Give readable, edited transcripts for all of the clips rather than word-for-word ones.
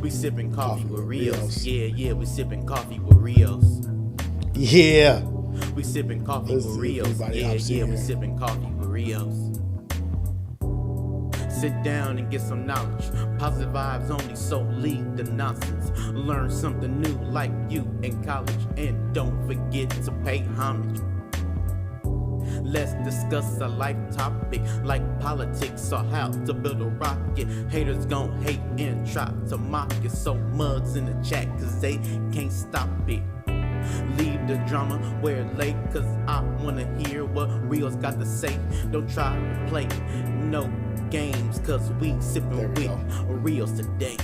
We sipping coffee with Rios. Yeah, we sipping coffee with Rios. Yeah. We sipping coffee with Rios. Yeah, we sipping coffee with Rios. Sit down and get some knowledge. Positive vibes only, so leave the nonsense. Learn something new like you in college. And don't forget to pay homage. Let's discuss a life topic like politics or how to build a rocket. Haters gon' hate and try to mock it. So mugs in the chat cause they can't stop it. Leave the drama where it lay, cause I wanna hear what Rios got to say. Don't try to play no games, cause we sippin' with Rios today.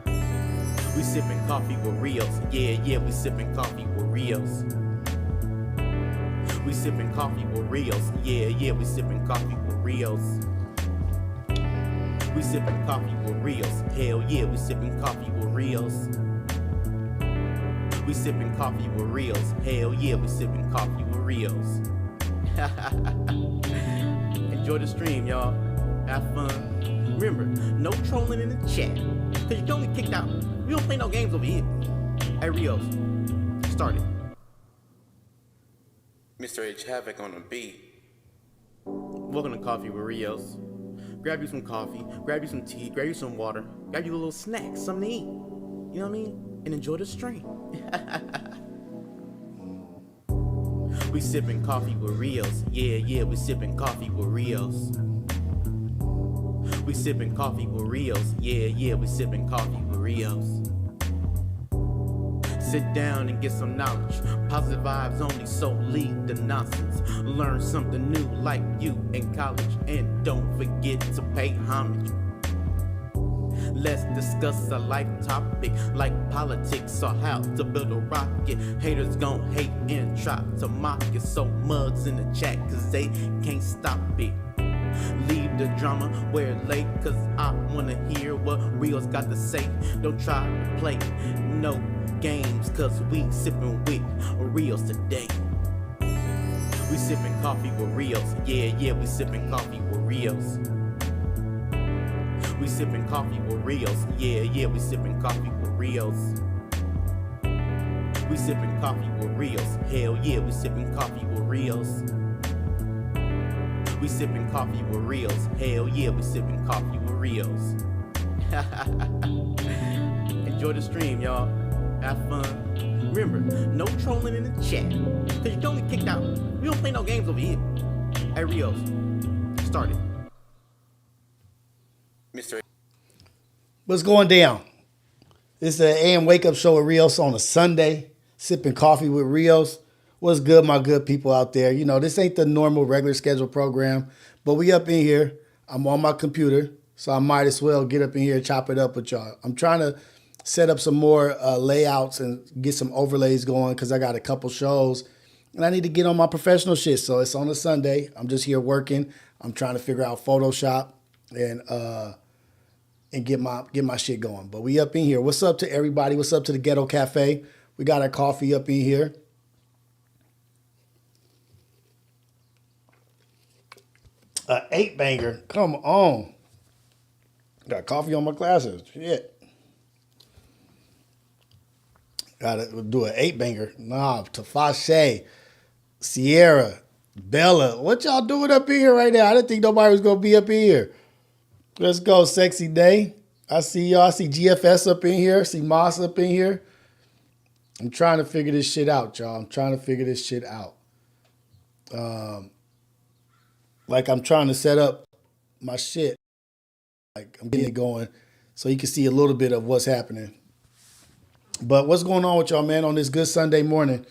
We sippin' coffee with Rios. Yeah, we sippin' coffee with Rios. We sippin' coffee with Rios. Yeah, we sippin' coffee with Rios. We sippin' coffee with Rios. Hell yeah, we sippin' coffee with Rios. We sippin' coffee with Rios. Hell yeah, we sippin' coffee with Rios. Enjoy the stream, y'all. Have fun. Remember, no trolling in the chat, cause you don't get kicked out. We don't play no games over here. Hey Rios, start it. Mr. H Havoc on the beat. Welcome to Coffee with Rios. Grab you some coffee, grab you some tea, grab you some water, grab you a little snack, something to eat. You know what I mean? And enjoy the stream. We sippin' coffee with Rios. Yeah, we sippin' coffee with Rios. We sippin' coffee with Rios. Yeah, we sippin' coffee with Rios. Sit down and get some knowledge. Positive vibes only, so leave the nonsense. Learn something new like you in college. And don't forget to pay homage. Let's discuss a life topic like politics or how to build a rocket. Haters gon' hate and try to mock it. So mugs in the chat cause they can't stop it. Leave the drama where it lay, cause I wanna hear what Rios got to say. Don't try to play no games, cause we sippin' with Rios today. We sippin' coffee with Rios. Yeah, we sippin' coffee with Rios. We sippin' coffee with Rios. Yeah, we sippin' coffee with Rios. We sippin' coffee with Rios. Hell yeah, we sippin' coffee with Rios. We sippin' coffee with Rios. Hell yeah, we sippin' coffee with Rios. Enjoy the stream, y'all. Have fun. Remember, no trolling in the chat, cause you don't get kicked out. We don't play no games over here. Hey Rios, start it. Mr. What's going down? It's the AM Wake Up Show with Rios on a Sunday. Sipping coffee with Rios. What's good, my good people out there? You know, this ain't the normal regular schedule program, but we up in here. I'm on my computer, so I might as well get up in here and chop it up with y'all. I'm trying to set up some more layouts and get some overlays going because I got a couple shows and I need to get on my professional shit. So it's on a Sunday. I'm just here working. I'm trying to figure out Photoshop and get my shit going. But we up in here. What's up to everybody? What's up to the Ghetto Cafe? We got our coffee up in here. A 8-banger. Come on. Got coffee on my glasses. Shit. Gotta do an 8-banger. Nah, Tafashe, Sierra, Bella. What y'all doing up in here right now? I didn't think nobody was gonna be up in here. Let's go, Sexy Day. I see y'all. I see GFS up in here. I see Moss up in here. I'm trying to figure this shit out, y'all. I'm trying to figure this shit out. Like I'm trying to set up my shit. Like I'm getting it going so you can see a little bit of what's happening. But what's going on with y'all, man, on this good Sunday morning?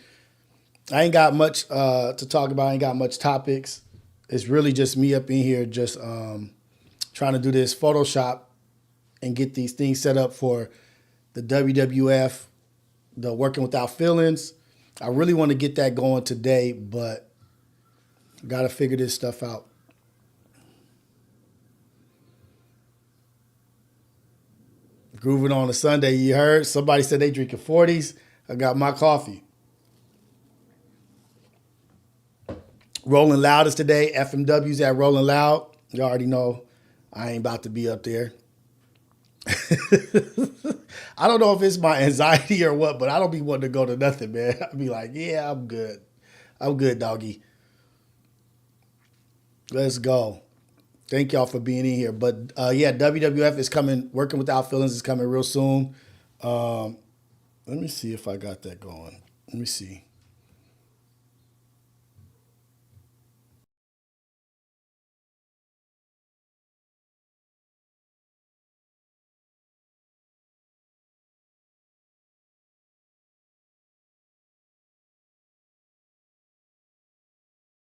I ain't got much to talk about. I ain't got much topics. It's really just me up in here just trying to do this Photoshop and get these things set up for the WWF, the Working Without Feelings. I really want to get that going today, but I got to figure this stuff out. Grooving on a Sunday, you heard? Somebody said they drinking 40s. I got my coffee. Rolling Loud is today. FMW's at Rolling Loud. You already know I ain't about to be up there. I don't know if it's my anxiety or what, but I don't be wanting to go to nothing, man. I be like, yeah, I'm good. I'm good, doggy. Let's go. Thank y'all for being in here. But yeah, WWF is coming. Working Without Feelings is coming real soon. Um, let me see if I got that going. Let me see.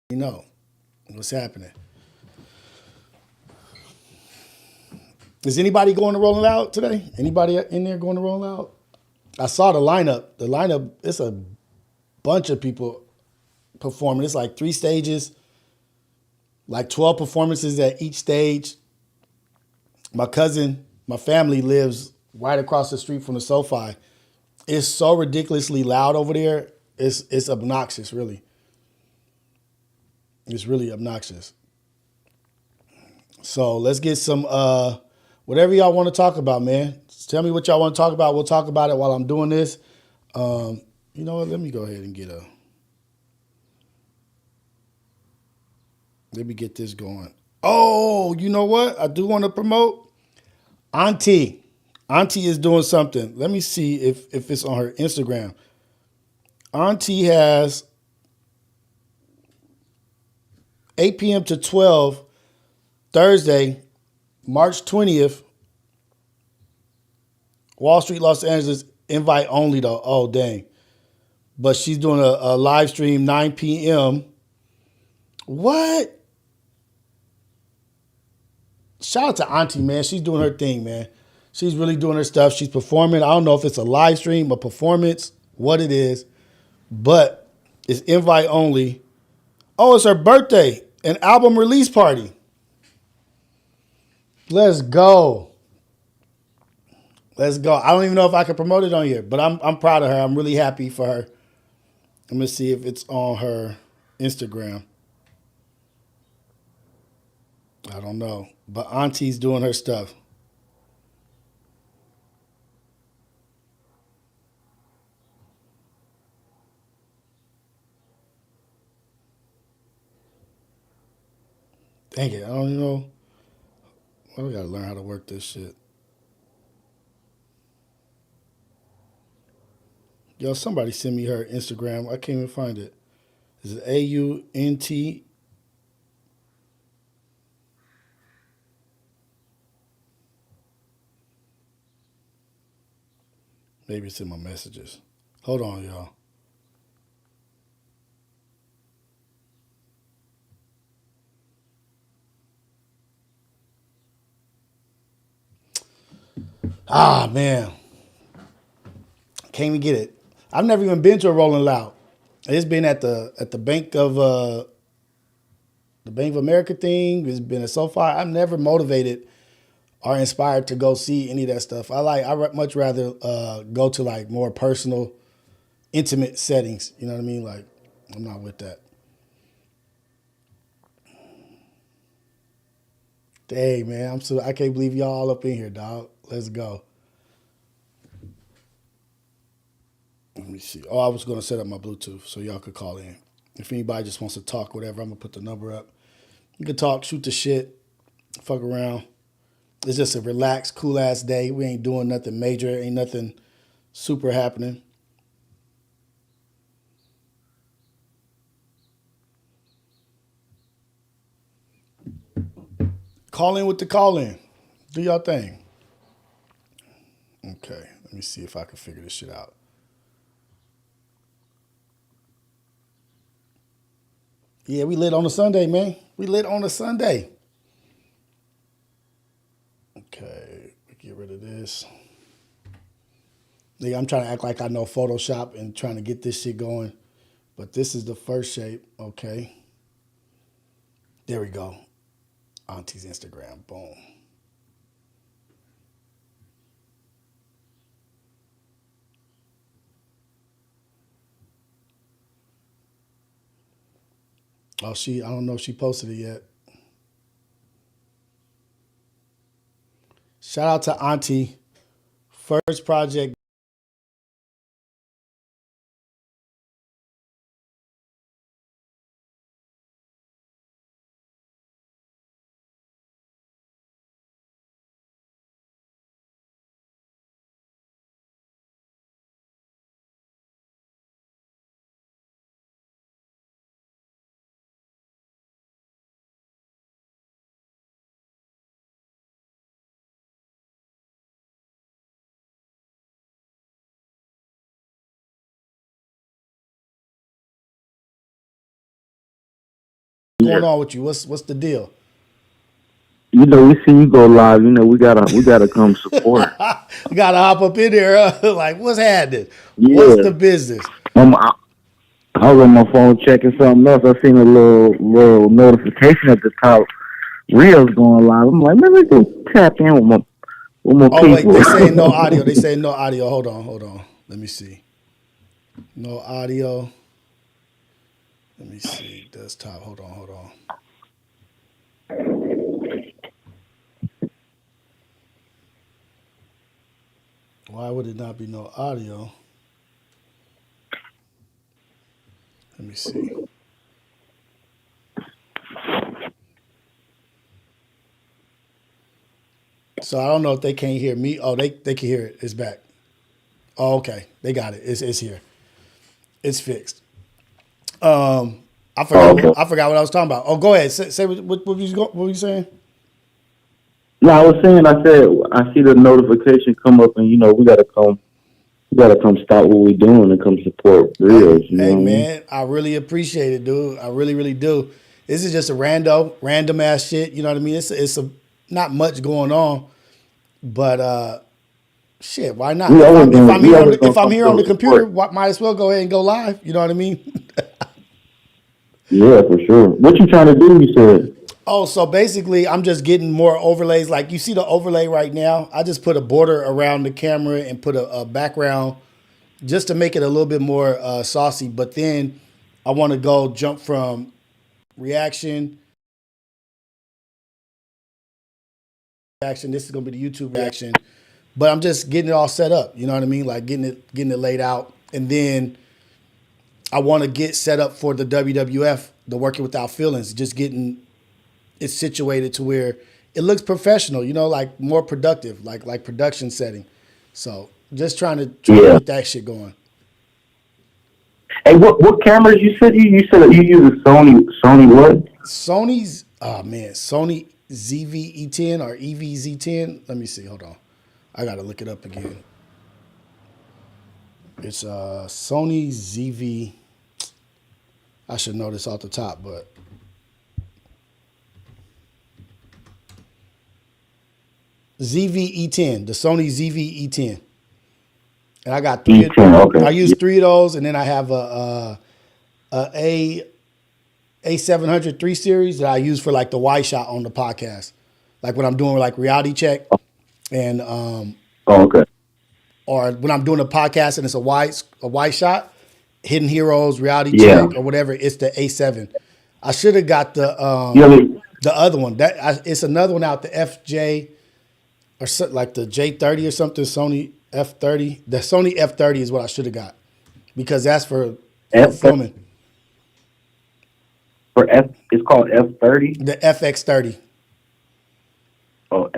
You know what's happening. Is anybody going to Rolling Loud today? Anybody in there going to Rolling Loud? I saw the lineup. The lineup, it's a bunch of people performing. It's like 3 stages, like 12 performances at each stage. My cousin, my family lives right across the street from the SoFi. It's so ridiculously loud over there. It's obnoxious, really. It's really obnoxious. So let's get some whatever y'all want to talk about, man. Just tell me what y'all want to talk about. We'll talk about it while I'm doing this. You know what? Let me go ahead and let me get this going. Oh, you know what? I do want to promote Auntie. Auntie is doing something. Let me see if it's on her Instagram. Auntie has 8 p.m. to 12 Thursday, March 20th, Wall Street, Los Angeles, invite only though. Oh, dang. But she's doing a live stream 9 p.m. What? Shout out to Auntie, man. She's doing her thing, man. She's really doing her stuff. She's performing. I don't know if it's a live stream, a performance, what it is, but it's invite only. Oh, it's her birthday, an album release party. Let's go. Let's go. I don't even know if I can promote it on here, but I'm proud of her. I'm really happy for her. I'm gonna see if it's on her Instagram. I don't know, but Auntie's doing her stuff. Dang it, I don't even know. Well, we gotta learn how to work this shit. Yo, somebody send me her Instagram. I can't even find it. Is it AUNT? Maybe it's in my messages. Hold on, y'all. Ah, man. Can't even get it. I've never even been to a Rolling Loud. It's been at the Bank of America thing. It's been a SoFi. I'm never motivated or inspired to go see any of that stuff. I much rather go to like more personal, intimate settings. You know what I mean? Like, I'm not with that. Dang, man, I can't believe y'all all up in here, dog. Let's go. Let me see. Oh, I was gonna set up my Bluetooth so y'all could call in. If anybody just wants to talk, whatever, I'm gonna put the number up. You can talk, shoot the shit, fuck around. It's just a relaxed, cool ass day. We ain't doing nothing major. Ain't nothing super happening. Call in with the call in. Do y'all thing. Okay, let me see if I can figure this shit out. Yeah, we lit on a Sunday, man. We lit on a Sunday. Okay, get rid of this. Yeah, I'm trying to act like I know Photoshop and trying to get this shit going. But this is the first shape. Okay. There we go. Auntie's Instagram. Boom. Oh, I don't know if she posted it yet. Shout out to Auntie first project. Yeah. Going on with you? What's the deal? We see you go live. We gotta come support. We gotta hop up in there. Like, what's happening? What's Yeah. the business? I, I was on my phone checking something else. I seen a little notification at the top. Rios going live. I'm like, let me go tap in with my Oh wait, people. they saying no audio. They saying no audio. Hold on. Let me see. No audio. Let me see. Desktop. Hold on. Why would it not be no audio? Let me see. So I don't know if they can't hear me. Oh, they can hear it. It's back. Oh, okay. They got it. It's here. It's fixed. I forgot. Okay. I forgot what I was talking about. Oh, go ahead. Say what were you saying? No, I was saying. I said I see the notification come up, and we gotta come. We gotta come stop what we're doing and come support Rios. You know Hey what I mean? man, I really appreciate it, dude. I really, really do. This is just a random ass shit. You know what I mean? It's a not much going on, but shit, why not? We always If gonna I'm we here always gonna if I'm come here on through the and computer, support. might as well go ahead and go live. You know what I mean? Yeah, for sure. What you trying to do? You said. Oh, so basically, I'm just getting more overlays. Like you see the overlay right now. I just put a border around the camera and put a background just to make it a little bit more saucy. But then I want to go jump from reaction. This is gonna be the YouTube reaction, but I'm just getting it all set up. You know what I mean? Like getting it laid out, and then I want to get set up for the WWF, the Working Without Feelings. Just getting it situated to where it looks professional. You know, like more productive, like production setting. So just trying to Yeah. get that shit going. Hey, what cameras you said you said that you use a Sony what? Sony's Sony ZV-E10 or EVZ10. Let me see. Hold on, I gotta look it up again. It's Sony ZV. I should know this off the top, but ZV-E10, the Sony ZV-E10, and I got three. E10. Okay. I use Yeah. three of those, and then I have A700 3 series that I use for like the wide shot on the podcast, like when I'm doing like reality check, and Oh, okay. or when I'm doing a podcast and it's a wide shot, Hidden Heroes, reality Yeah. check, or whatever. It's the A7. I should have got You know, the other one. It's another one out, the FJ or like the J30 or something. Sony F30. The Sony F30 is what I should have got because that's for F filming. for F. It's called F30. The FX30. Oh,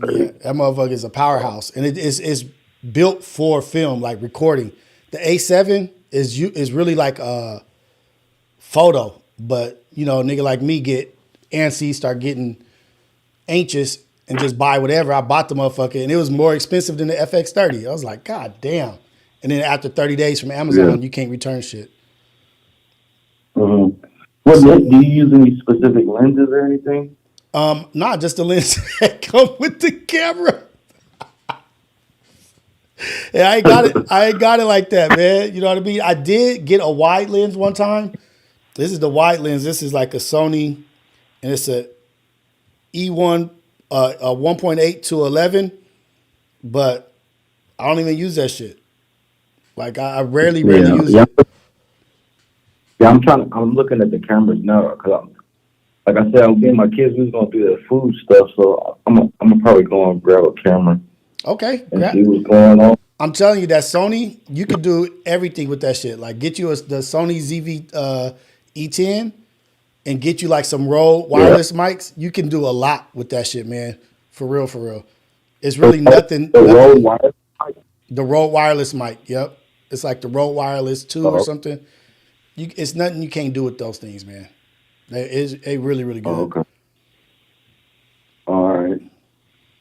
Yeah, FX30. that motherfucker is a powerhouse, and it's built for film, like recording. The A7 is really like a photo, but a nigga like me get antsy, start getting anxious, and just buy whatever. I bought the motherfucker, and it was more expensive than the FX30. I was like, God damn! And then after 30 days from Yeah. Amazon, you can't return shit. Mm-hmm. What So, do you use any specific lenses or anything? not just the lens that come with the camera. Yeah, I ain't got it. I ain't got it like that, man. You know what I mean? I did get a wide lens one time. This is the wide lens. This is like a Sony, and it's a E1, a 1.8 to 11. But I don't even use that shit. Like I rarely Yeah, use yeah, it. yeah. I'm looking at the cameras now because, like I said, I'm getting my kids. We was gonna do that food stuff, so I'm gonna probably go and grab a camera. Okay, and see what's going on. I'm telling you that Sony, you could do everything with that shit. Like get you the Sony ZV E10 and get you like some Rode Yeah. wireless mics. You can do a lot with that shit, man. For real, for real. It's really nothing. The road Nothing. wire. The Rode wireless mic. Yep. It's like the Rode Wireless 2 or Oh, something. It's nothing you can't do with those things, man. They really, really oh, good. okay. All right.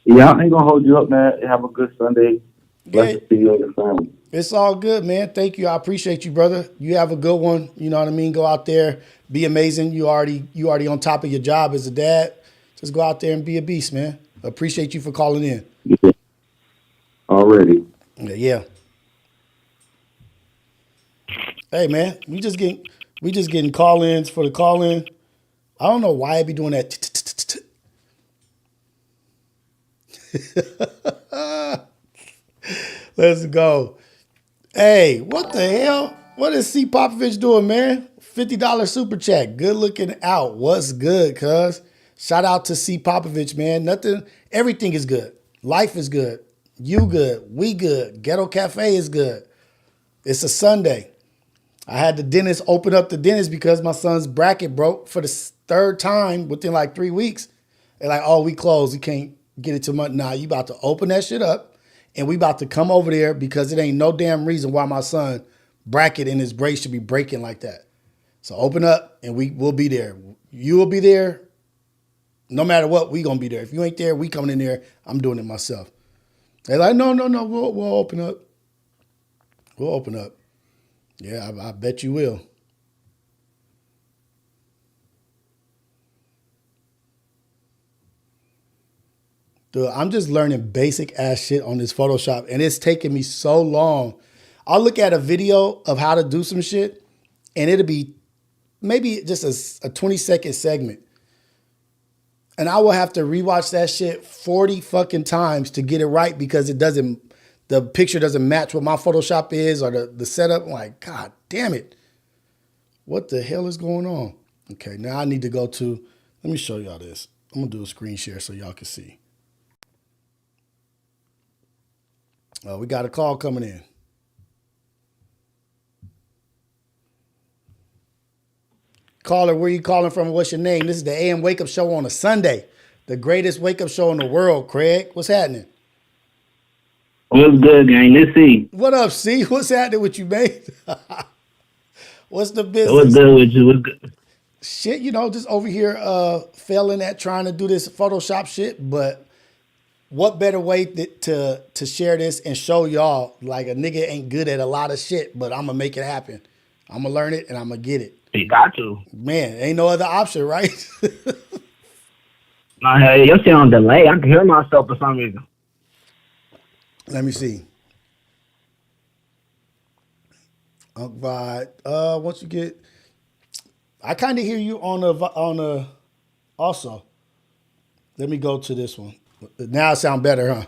Yeah, I ain't gonna hold you up, man. Have a good Sunday. Yeah, Blessed to you and your family. it's all good, man. Thank you. I appreciate you, brother. You have a good one. You know what I mean? Go out there, be amazing. You already on top of your job as a dad. Just go out there and be a beast, man. Appreciate you for calling in. Yeah, already. Yeah. Hey, man, we just getting call-ins for the call-in. I don't know why I be doing that. Let's go. Hey, what the hell? What is C Popovich doing, man? $50 super chat. Good looking out. What's good, cuz? Shout out to C Popovich, man. Everything is good. Life is good. You good. We good. Ghetto Cafe is good. It's a Sunday. I had the dentist open up the dentist because my son's bracket broke for the third time within like 3 weeks. They're like, oh, we closed. You can't get it till month. Nah, you about to open that shit up and we about to come over there because it ain't no damn reason why my son bracket in his brace should be breaking like that. So open up and will be there. You will be there. No matter what, we gonna be there. If you ain't there, we coming in there. I'm doing it myself. They're like, no, we'll open up. We'll open up. Yeah, I bet you will. Dude, I'm just learning basic ass shit on this Photoshop, and it's taking me so long. I'll look at a video of how to do some shit, and it'll be maybe just a 20-second segment. And I will have to rewatch that shit 40 fucking times to get it right because the picture doesn't match what my Photoshop is or the setup. I'm like, God damn it. What the hell is going on? Okay, now I need to let me show y'all this. I'm gonna do a screen share so y'all can see. Oh, we got a call coming in. Caller, where you calling from? What's your name? This is the AM Wake Up Show on a Sunday. The greatest wake up show in the world, Craig. What's happening? What's good, gang? Let's see. What up, C? What's happening with you, man? What's the What's business? good with you? What's good? Shit, just over here failing at trying to do this Photoshop shit, but what better way to share this and show y'all like a nigga ain't good at a lot of shit, but I'm gonna make it happen. I'm gonna learn it and I'm gonna get it. You got to. Man, ain't no other option, right? No, hey, your shit on delay. I can hear myself for some reason. Let me see. But once you get, I kind of hear you on the also. Let me go to this one. Now it sound better,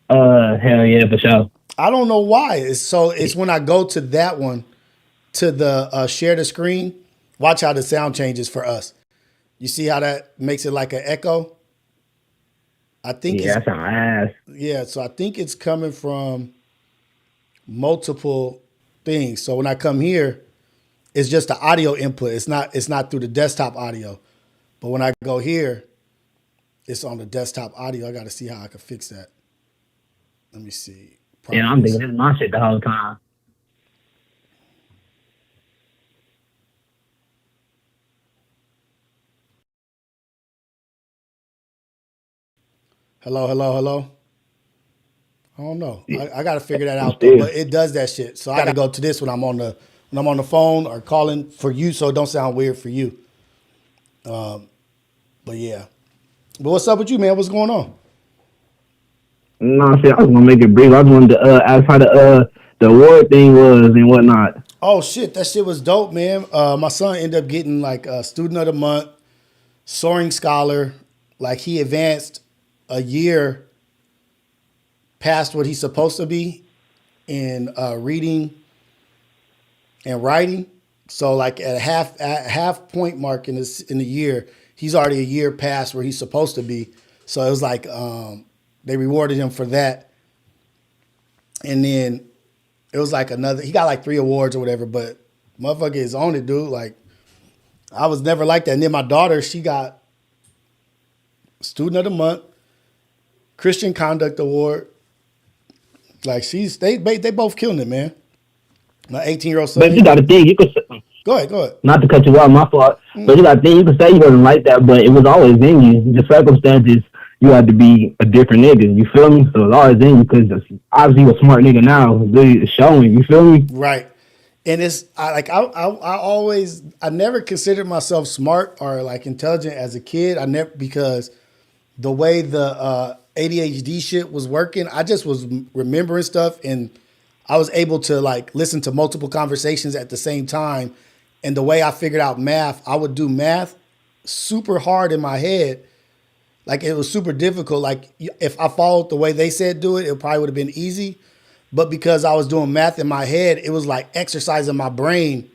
huh? Hell yeah, for sure. I don't know why. It's when I go to that one, to the share the screen. Watch how the sound changes for us. You see how that makes it like an echo? I think Yeah, that's our ass. yeah, so I think it's coming from multiple things. So when I come here, it's just the audio input. It's not through the desktop audio. But when I go here, it's on the desktop audio. I got to see how I can fix that. Let me see. Yeah, I'm thinking this is my shit the whole time. Hello. I don't know. I got to figure that out Still. though. But it does that shit. So I got to go to this when I'm on the phone or calling for you, so it don't sound weird for you. But yeah. But what's up with you, man? What's going on? No, shit, I was gonna make it brief. I just wanted to ask how the award thing was and whatnot. Oh shit, that shit was dope, man. My son ended up getting like a student of the month, soaring scholar. Like he advanced a year past what he's supposed to be in reading and writing. So like at half point mark in the year, he's already a year past where he's supposed to be. So it was like They rewarded him for that. And then it was like he got like 3 awards or whatever, but motherfucker is on it, dude. Like, I was never like that. And then my daughter, she got Student of the Month, Christian Conduct Award. Like, they both killing it, man. My 18-year-old son. But you got to think, you could. Go ahead. Not to cut you off, my fault. But you got to think, you could say you wasn't like that, but it was always in you. The circumstances, you had to be a different nigga. You feel me? So it's always in you because obviously you're a smart nigga now. It's really showing. You feel me? Right. And I never considered myself smart or like intelligent as a kid. Because the way the ADHD shit was working, I just was remembering stuff, and I was able to like listen to multiple conversations at the same time. And the way I figured out math, I would do math super hard in my head. Like, it was super difficult. Like, if I followed the way they said do it, it probably would have been easy. But because I was doing math in my head, it was like exercising my brain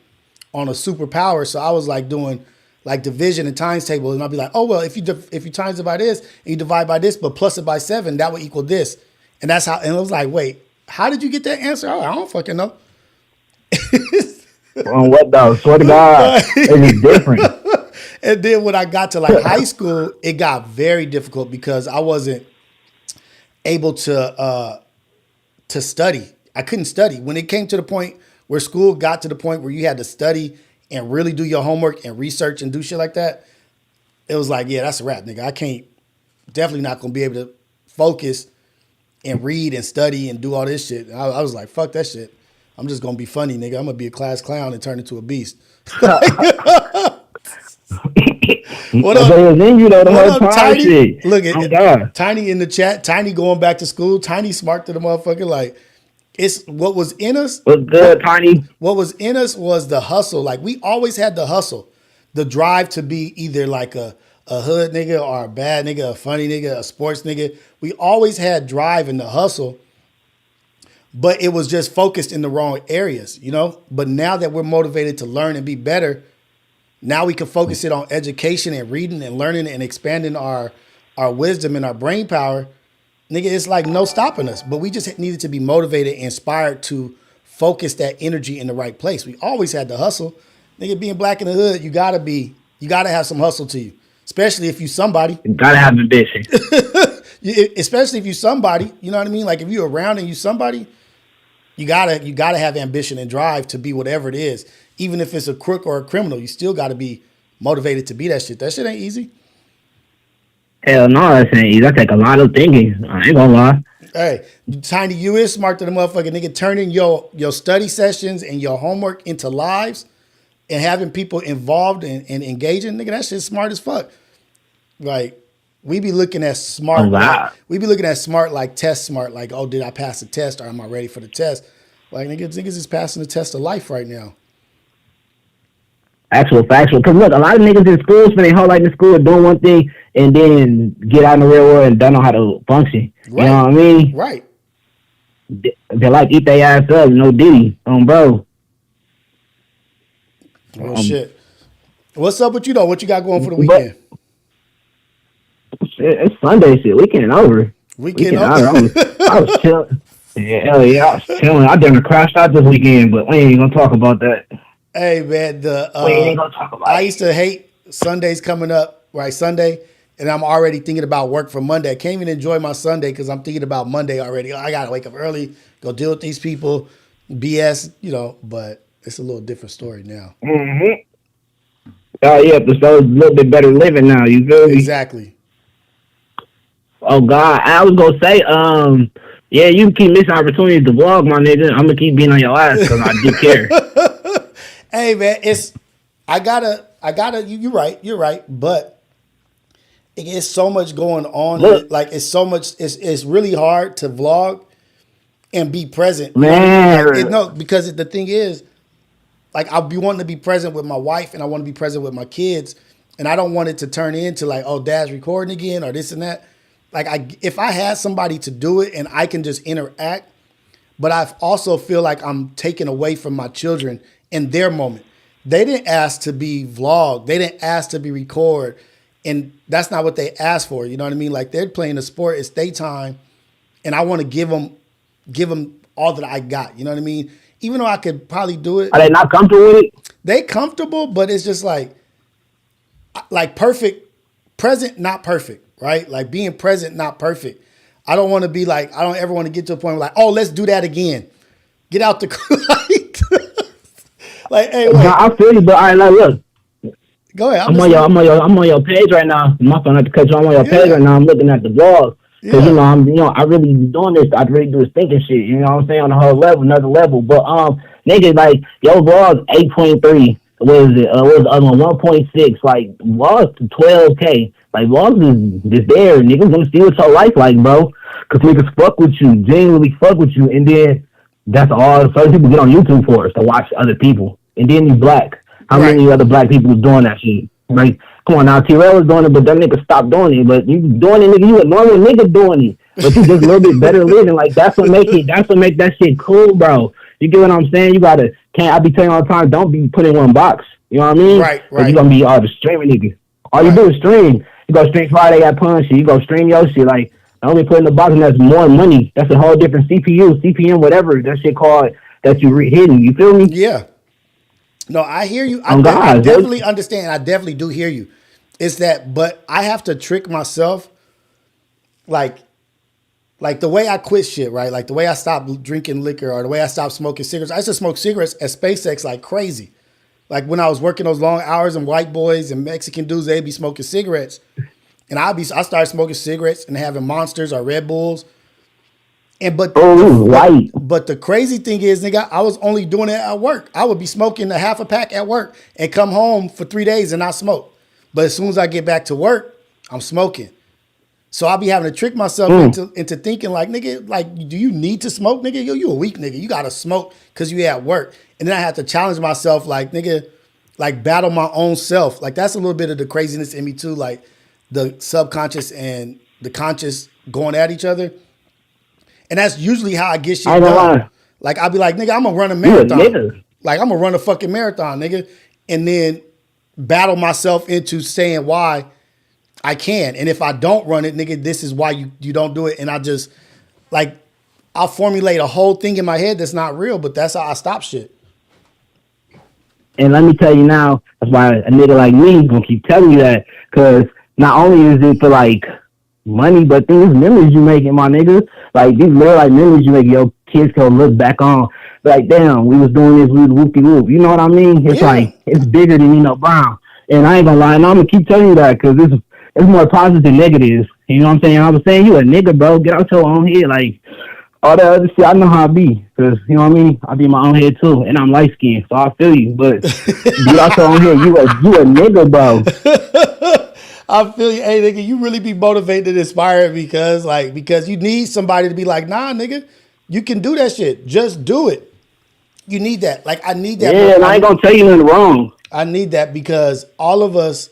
on a superpower. So I was like doing like division and times table. And I'd be like, oh, well, if you times it by this and you divide by this, but plus it by 7, that would equal this. And that's how, and it was like, wait, how did you get that answer? I don't fucking know. On what though? Swear to God, it's different. And then when I got to like high school, it got very difficult because I wasn't able to study. I couldn't study. When it came to the point where school got to the point where you had to study and really do your homework and research and do shit like that, it was like, yeah, that's a wrap, nigga. I can't, definitely not gonna be able to focus and read and study and do all this shit. I was like, fuck that shit. I'm just gonna be funny, nigga. I'm gonna be a class clown and turn into a beast. What up? Tiny? Look at Tiny in the chat. Tiny going back to school. Tiny smart to the motherfucker. Like, it's what was in us. What's good, Tiny? What was in us was the hustle. Like, we always had the hustle, the drive to be either like a hood nigga or a bad nigga, a funny nigga, a sports nigga. We always had drive and the hustle, but it was just focused in the wrong areas, you know? But now that we're motivated to learn and be better, now we can focus it on education and reading and learning and expanding our wisdom and our brain power. Nigga, it's like no stopping us. But we just needed to be motivated and inspired to focus that energy in the right place. We always had the hustle. Nigga, being black in the hood, you gotta have some hustle to you. Especially if you somebody. You gotta have ambition. Especially if you somebody, you know what I mean? Like, if you're around and you somebody, you gotta have ambition and drive to be whatever it is. Even if it's a crook or a criminal, you still got to be motivated to be that shit. That shit ain't easy. Hell no, that ain't easy. That take a lot of thinking. I ain't gonna lie. Hey, Tiny, you is smart to the motherfucker, nigga. Turning your study sessions and your homework into lives and having people involved and engaging, nigga, that shit's smart as fuck. Like, we be looking at smart. We be looking at smart like test smart. Like, oh, did I pass the test or am I ready for the test? Like, niggas is passing the test of life right now. Factual. Because look, a lot of niggas in school spend their whole life in school doing one thing and then get out in the real world and don't know how to function. Right. You know what I mean? Right. They like eat their ass up, no diddy, bro. Oh shit. What's up with you though? What you got going for the weekend? It's Sunday shit. Weekend over. Weekend over. I was chilling. Yeah, hell yeah, I was chilling. I done crashed out this weekend, but we ain't gonna talk about that. Hey man, I used to hate Sundays coming up, right? Sunday, and I'm already thinking about work for Monday. I can't even enjoy my Sunday because I'm thinking about Monday already. I gotta wake up early, go deal with these people, BS, you know. But it's a little different story now. Mm-hmm. Oh yeah, so it's a little bit better living now. You feel me? Exactly. Oh God, I was gonna say, yeah, you keep missing opportunities to vlog, my nigga. I'm gonna keep being on your ass because I do care. Hey man, I gotta. You're right. But it's so much going on. Look, like it's so much. It's really hard to vlog and be present. Man, No, because the thing is, like, I'll be wanting to be present with my wife and I want to be present with my kids, and I don't want it to turn into like, oh, dad's recording again or this and that. Like, if I had somebody to do it and I can just interact, but I also feel like I'm taken away from my children in their moment. They didn't ask to be vlogged. They didn't ask to be recorded and that's not what they asked for. You know what I mean? Like they're playing a sport, it's their time, and I want to give them all that I got. You know what I mean? Even though I could probably do it. Are they not comfortable with it? They comfortable, but it's just like perfect, present, not perfect, right? Like being present, not perfect. I don't want to be like, I don't ever want to get to a point where like, oh, let's do that again. Get out the like, hey, wait. No, I feel you, but all right, like, look. Go ahead. I'm on your page right now. My phone not to cut you. I'm on your page right now. I'm looking at the blog. Cause I really be doing this. I really do this thinking shit. You know what I'm saying, on a whole level, another level. But nigga, like your blog 8.3. What is it? What was the other one? 1.6. Like blogs 12K. Like blogs is just there. Niggas gonna see what your life like, bro. Cause niggas fuck with you, genuinely fuck with you, and then that's all certain people get on YouTube for, is to watch other people. And then you black. How many other black people is doing that shit? Like, come on now, T-Rail is doing it, but that nigga stopped doing it. But you doing it, nigga, you a normal nigga doing it. But you just a little bit better living. Like, that's what make that shit cool, bro. You get what I'm saying? You gotta, I be telling all the time, don't be put in one box. You know what I mean? Right. You gonna be the streaming nigga. All you do is stream. You go stream Friday at Punch, you go stream your shit. Like, only put in the box, and that's more money. That's a whole different CPU, CPM, whatever that shit called, that you hitting. You feel me? Yeah. No, I hear you. I definitely understand. I definitely do hear you. It's that, but I have to trick myself, like the way I quit shit, right? Like the way I stopped drinking liquor, or the way I stopped smoking cigarettes. I used to smoke cigarettes at SpaceX like crazy. Like when I was working those long hours, and white boys and Mexican dudes, they'd be smoking cigarettes. And I started smoking cigarettes and having Monsters or Red Bulls. But the crazy thing is, nigga, I was only doing it at work. I would be smoking a half a pack at work and come home for 3 days and not smoke. But as soon as I get back to work, I'm smoking. So I'll be having to trick myself into thinking like, nigga, like, do you need to smoke, nigga? You a weak nigga. You gotta smoke because you at work. And then I have to challenge myself, like, nigga, like battle my own self. Like that's a little bit of the craziness in me too. Like the subconscious and the conscious going at each other. And that's usually how I get shit done. Like, I'll be like, nigga, I'm going to run a marathon. Like, I'm going to run a fucking marathon, nigga. And then battle myself into saying why I can. And if I don't run it, nigga, this is why you don't do it. And I just, like, I'll formulate a whole thing in my head that's not real, but that's how I stop shit. And let me tell you now, that's why a nigga like me is going to keep telling you that. Because not only is it for, like, money, but these memories you making, my nigga. Like, these little, like, memories you make, your kids can look back on. Like, damn, we was doing this, we was whoopie-whoop. You know what I mean? It's like, it's bigger than Nino Brown. And I ain't gonna lie, and I'm gonna keep telling you that, because it's more positive than negative. You know what I'm saying? I was saying, you a nigga, bro. Get out your own head. Like, all that other shit, I know how I be. Because, you know what I mean? I be in my own head, too. And I'm light-skinned, so I feel you. But get out your own head. You a nigga, bro. I feel you. Hey, nigga, you really be motivated and inspired because you need somebody to be like, nah, nigga, you can do that shit. Just do it. You need that. Like, I need that. Yeah, and I ain't gonna tell you nothing wrong. I need that because all of us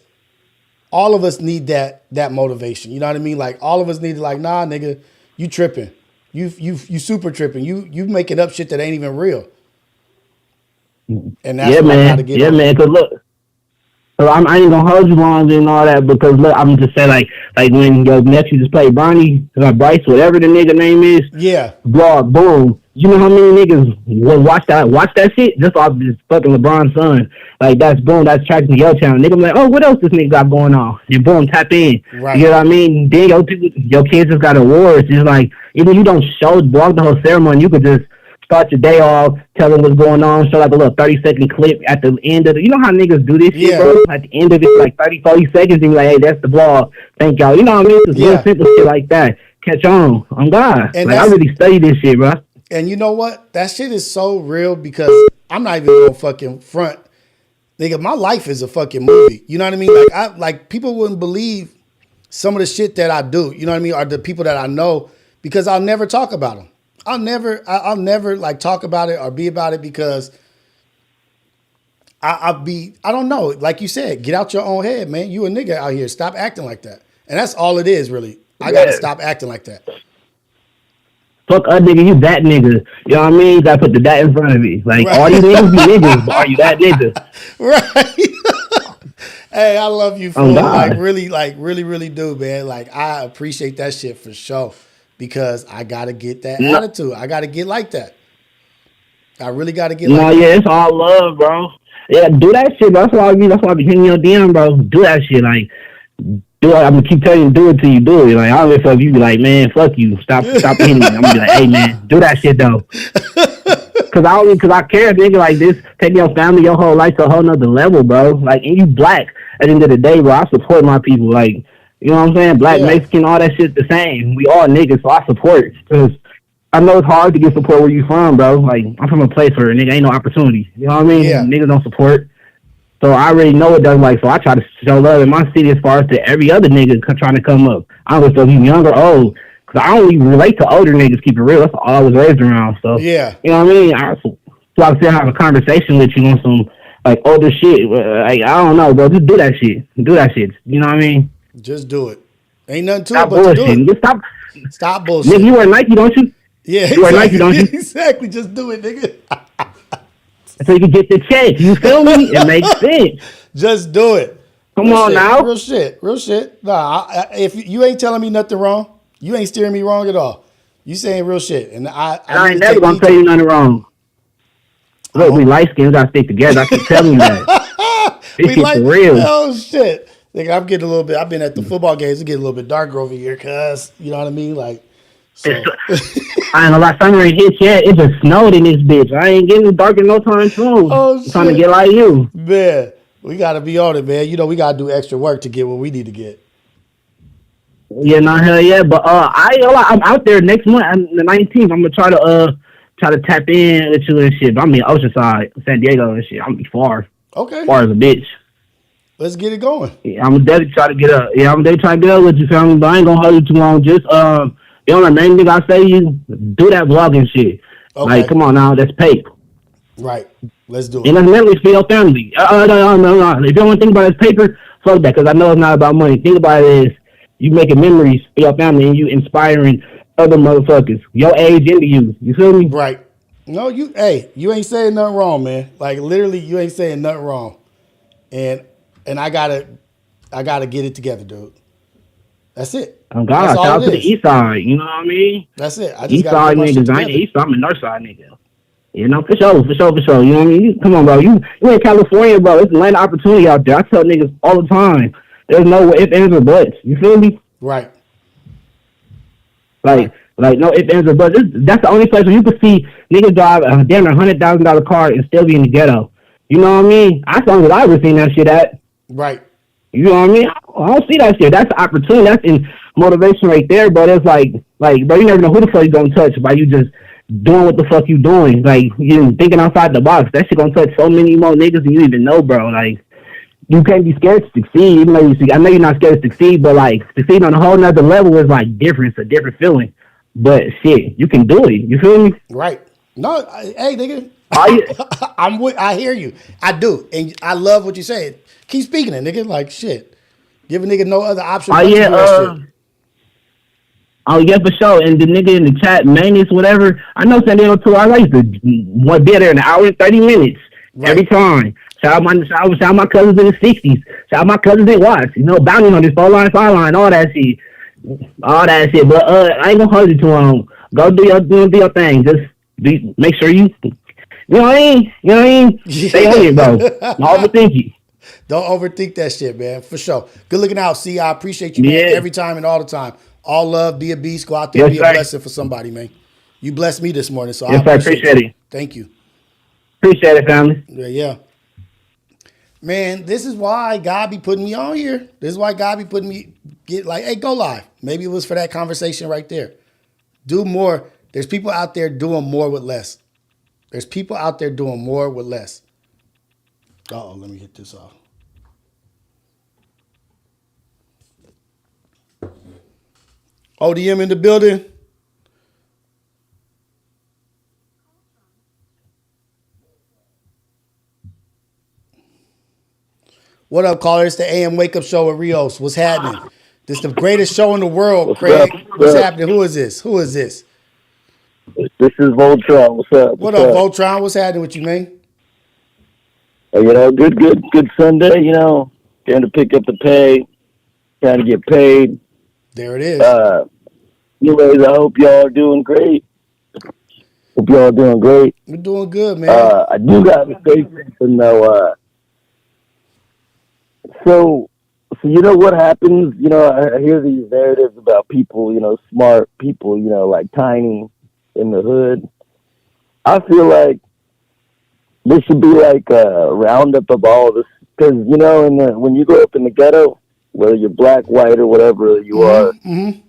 need that motivation. You know what I mean? Like, all of us need to, like, nah, nigga, you tripping. You super tripping. You making up shit that ain't even real. And that's what I gotta get on. Man, because look. So I ain't gonna hold you long and all that, because look, I'm just saying like when your nephew just played Bryce, whatever the nigga name is, blog, boom. You know how many niggas will watch that shit just off this fucking LeBron's son? Like that's boom, that's tracking to your channel. Nigga be like, oh, what else this nigga got going on? And boom, tap in. Right. You know what I mean? Then your kids just got awards. It's like even you don't blog the whole ceremony, you could just start your day off, tell them what's going on, show like a little 30-second clip at the end of it. You know how niggas do this shit, bro? At the end of it, like 30, 40 seconds, and be like, hey, that's the blog. Thank y'all. You know what I mean? It's little simple shit like that. Catch on. I'm God. And like, I really study this shit, bro. And you know what? That shit is so real because I'm not even gonna fucking front. Nigga, my life is a fucking movie. You know what I mean? Like people wouldn't believe some of the shit that I do. You know what I mean? Or the people that I know, because I'll never talk about them. I'll never like talk about it or be about it because I don't know. Like you said, get out your own head, man. You a nigga out here. Stop acting like that. And that's all it is, really. I gotta stop acting like that. Fuck a nigga, you that nigga. You know what I mean? You gotta put the that in front of me. Like all these niggas be niggas, but are you that nigga? Right. Hey, I love you, Oh fool. God. Like really do, man. Like, I appreciate that shit for sure because I gotta get that No, attitude. I gotta get like that. I really gotta get no, like that. yeah, it's all love, bro. Yeah, do that shit. Bro. That's why I be hitting your DM, bro. Do that shit. Like, do it. I'm gonna keep telling you, do it till you do it. Like, I don't give a fuck if you be like, man, fuck you, stop hitting me. I'm gonna be like, hey, man, do that shit though. Cause I care, nigga. Like this, taking your family, your whole life to a whole nother level, bro. Like, and you black. At the end of the day, bro, I support my people. Like, you know what I'm saying? Black, Yeah. Mexican, all that shit the same. We all niggas, so I support. Cause I know it's hard to get support where you from, bro. Like, I'm from a place where nigga ain't no opportunity. You know what I mean? Yeah. Niggas don't support. So I already know what that's like. So I try to show love in my city as far as to every other nigga trying to come up. I don't know if he's young or old. Cause I don't even relate to older niggas. Keep it real. That's all I was raised around. So Yeah. you know what I mean. So I still have a conversation with you on some like older shit. Like I don't know, bro. Just do that shit. Do that shit. You know what I mean? Just do it. Ain't nothing to it Stop but to do bullshitting. it. Just stop. Stop Nigga, bullshit. you wear Nike, don't you? Yeah, You wear Nike, exactly. don't you? Exactly. Just do it, nigga. So you can get the check. You feel me? It makes sense. Just do it. Come Real on shit. now. Real shit. Real shit. Nah, if you ain't telling me nothing wrong, you ain't steering me wrong at all. You saying real shit, and And I need ain't to never take gonna heed tell to you it. nothing wrong. I Look, we hope light skins gotta stick together. I keep telling you that. This we shit for like. real. Oh shit. Nigga, I'm getting a little bit. I've been at the football games. It's getting a little bit darker over here, cuz you know what I mean. Like, so I ain't gonna lie, summer ain't hit yet. It just snowed in this bitch. I ain't getting dark in no time soon. oh I'm trying to get shit, like you. man. We gotta be on it, man. You know we gotta do extra work to get what we need to get. Yeah, not hell yeah. But I ain't gonna lie, I'm out there next month on the 19th. I'm gonna try to tap in with you and shit. But I'm in Oceanside, San Diego and shit. I'm far. Okay, Far as a bitch. let's get it going. Yeah, I'm definitely try to get up. Yeah, I'm definitely trying to get up with you, family. But I ain't gonna hold you too long. Just you know the main thing I say you do that vlogging shit. Like, Okay, come on now, that's paper. right. Let's do And it. that's memories for your family. No. If you don't want to think about it as paper, fuck that, because I know it's not about money. Think about it as you making memories for your family and you inspiring other motherfuckers, your age into you. You feel me? Right. No, you ain't saying nothing wrong, man. Like literally, you ain't saying nothing wrong. And I gotta get it together, dude. That's it. Oh That's God, shout all out it to the is. east side. You know what I mean? That's it. I just East gotta get side my shit niggas. I ain't the together. east side, I'm a north side nigga. You know, for sure. You know what I mean? Come on, bro. You in California, bro. It's a land of opportunity out there. I tell niggas all the time. There's no ifs, ands, or buts. You feel me? Right. Right. Like no ifs, ands, or buts. That's the only place where you can see niggas drive a damn $100,000 car and still be in the ghetto. You know what I mean? That's the only I've ever seen that shit at. Right. You know what I mean? I don't see that shit. That's the opportunity. That's in motivation right there. But it's like, bro, you never know who the fuck you gonna touch by you just doing what the fuck you doing. Like, you thinking outside the box. That shit gonna touch so many more niggas than you even know, bro. Like, you can't be scared to succeed. Even though I know you're not scared to succeed, but like, succeeding on a whole nother level is like different. It's a different feeling. But shit, you can do it. You feel me? Right. No, hey, nigga. Are you? I hear you. I do. And I love what you said. Keep speaking it, nigga. Like shit. Give a nigga no other option Oh but to yeah. do that shit. Oh yeah, for sure. And the nigga in the chat, Manus, whatever. I know San Diego too. I used to be there in an hour and 30 minutes every time. Shout out my cousins in the 60s. Shout out my cousins in Watts. You know, bounty on this 4-line, 5-line, all that shit. But I ain't gonna hold you too long. Go do your thing. Just make sure you know what I mean? You know what I mean? Stay on it, bro. Don't overthink it. Don't overthink that shit, man. For sure. Good looking out. See, I appreciate you, man, Yeah. every time and all the time. All love, be a beast. Go out there, Yes, be a sir. blessing for somebody, man. You blessed me this morning, so I Yes, sir. appreciate Appreciate you. it. Thank you. Appreciate it, family. Yeah. Man, this is why God be putting me on here. This is why God be putting me, get like, hey, go live. Maybe it was for that conversation right there. Do more. There's people out there doing more with less. There's people out there doing more with less. Uh-oh, let me hit this off. ODM in the building. What up, caller? It's the AM Wake Up Show with Rios. What's happening? This is the greatest show in the world, What's Craig. up? What's happening? Who is this? Who is this? This is Voltron. What's up? What up, Voltron? What's happening with you, man? You know, good Sunday. You know, Going to pick up the pay, trying to get paid. There it is. Anyways, I hope y'all are doing great. Hope y'all are doing great. We're doing good, man. I do got to say something though. So you know what happens? You know, I hear these narratives about people, you know, smart people, you know, like Tiny in the hood. I feel like there should be like a roundup of all this, because you know, when you grow up in the ghetto, whether you're black, white, or whatever you are, when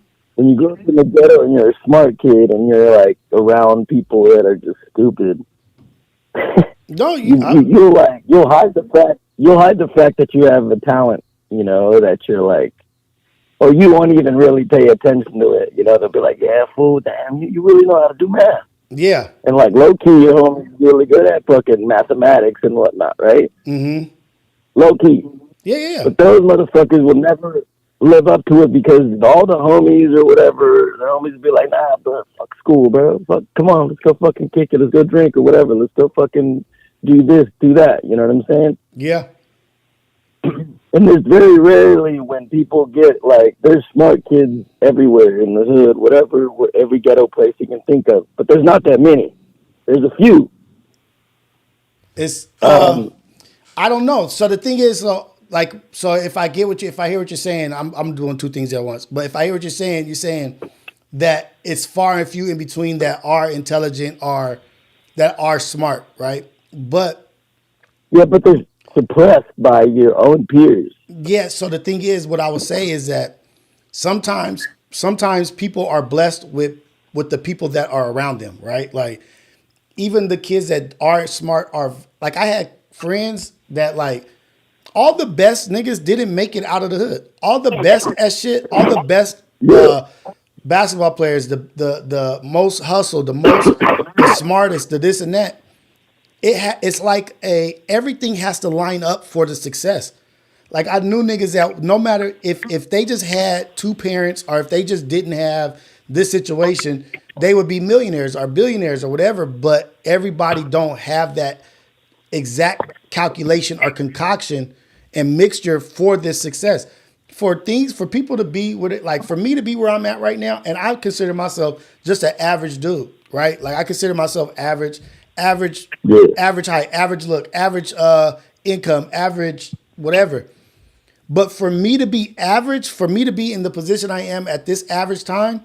you grow up in the ghetto and you're a smart kid and you're like around people that are just stupid, No, you'll hide the fact that you have a talent, you know, that you're like, or you won't even really pay attention to it. You know, they'll be like, yeah, fool, damn, you really know how to do math. yeah. And like low key, your homie's really good at fucking mathematics and whatnot, right? Mm-hmm. Low key. Yeah. But those motherfuckers will never live up to it because all the homies or whatever, the homies will be like, nah, bro, fuck school, bro. Fuck, come on, let's go fucking kick it. Let's go drink or whatever. Let's go fucking do this, do that. You know what I'm saying? Yeah. And there's very rarely when people get like, there's smart kids everywhere in the hood, whatever, every ghetto place you can think of. But there's not that many. There's a few. It's I don't know. So the thing is, so if I hear what you're saying, I'm doing two things at once. But if I hear what you're saying that it's far and few in between that are intelligent or that are smart, right? But yeah, but they're suppressed by your own peers. Yeah. So the thing is, what I would say is that sometimes people are blessed with the people that are around them, right? Like even the kids that aren't smart are like, I had friends that like all the best niggas didn't make it out of the hood. All the best at shit, all the best basketball players, the most hustle, the smartest, the this and that. It's like everything has to line up for the success. Like I knew niggas that no matter if they just had two parents or if they just didn't have this situation, they would be millionaires or billionaires or whatever. But everybody don't have that exact calculation or concoction and mixture for this success. For people to be with it, like for me to be where I'm at right now, and I consider myself just an average dude, right? Like I consider myself average height, average look, average income, average whatever. But for me to be average, for me to be in the position I am at this average time,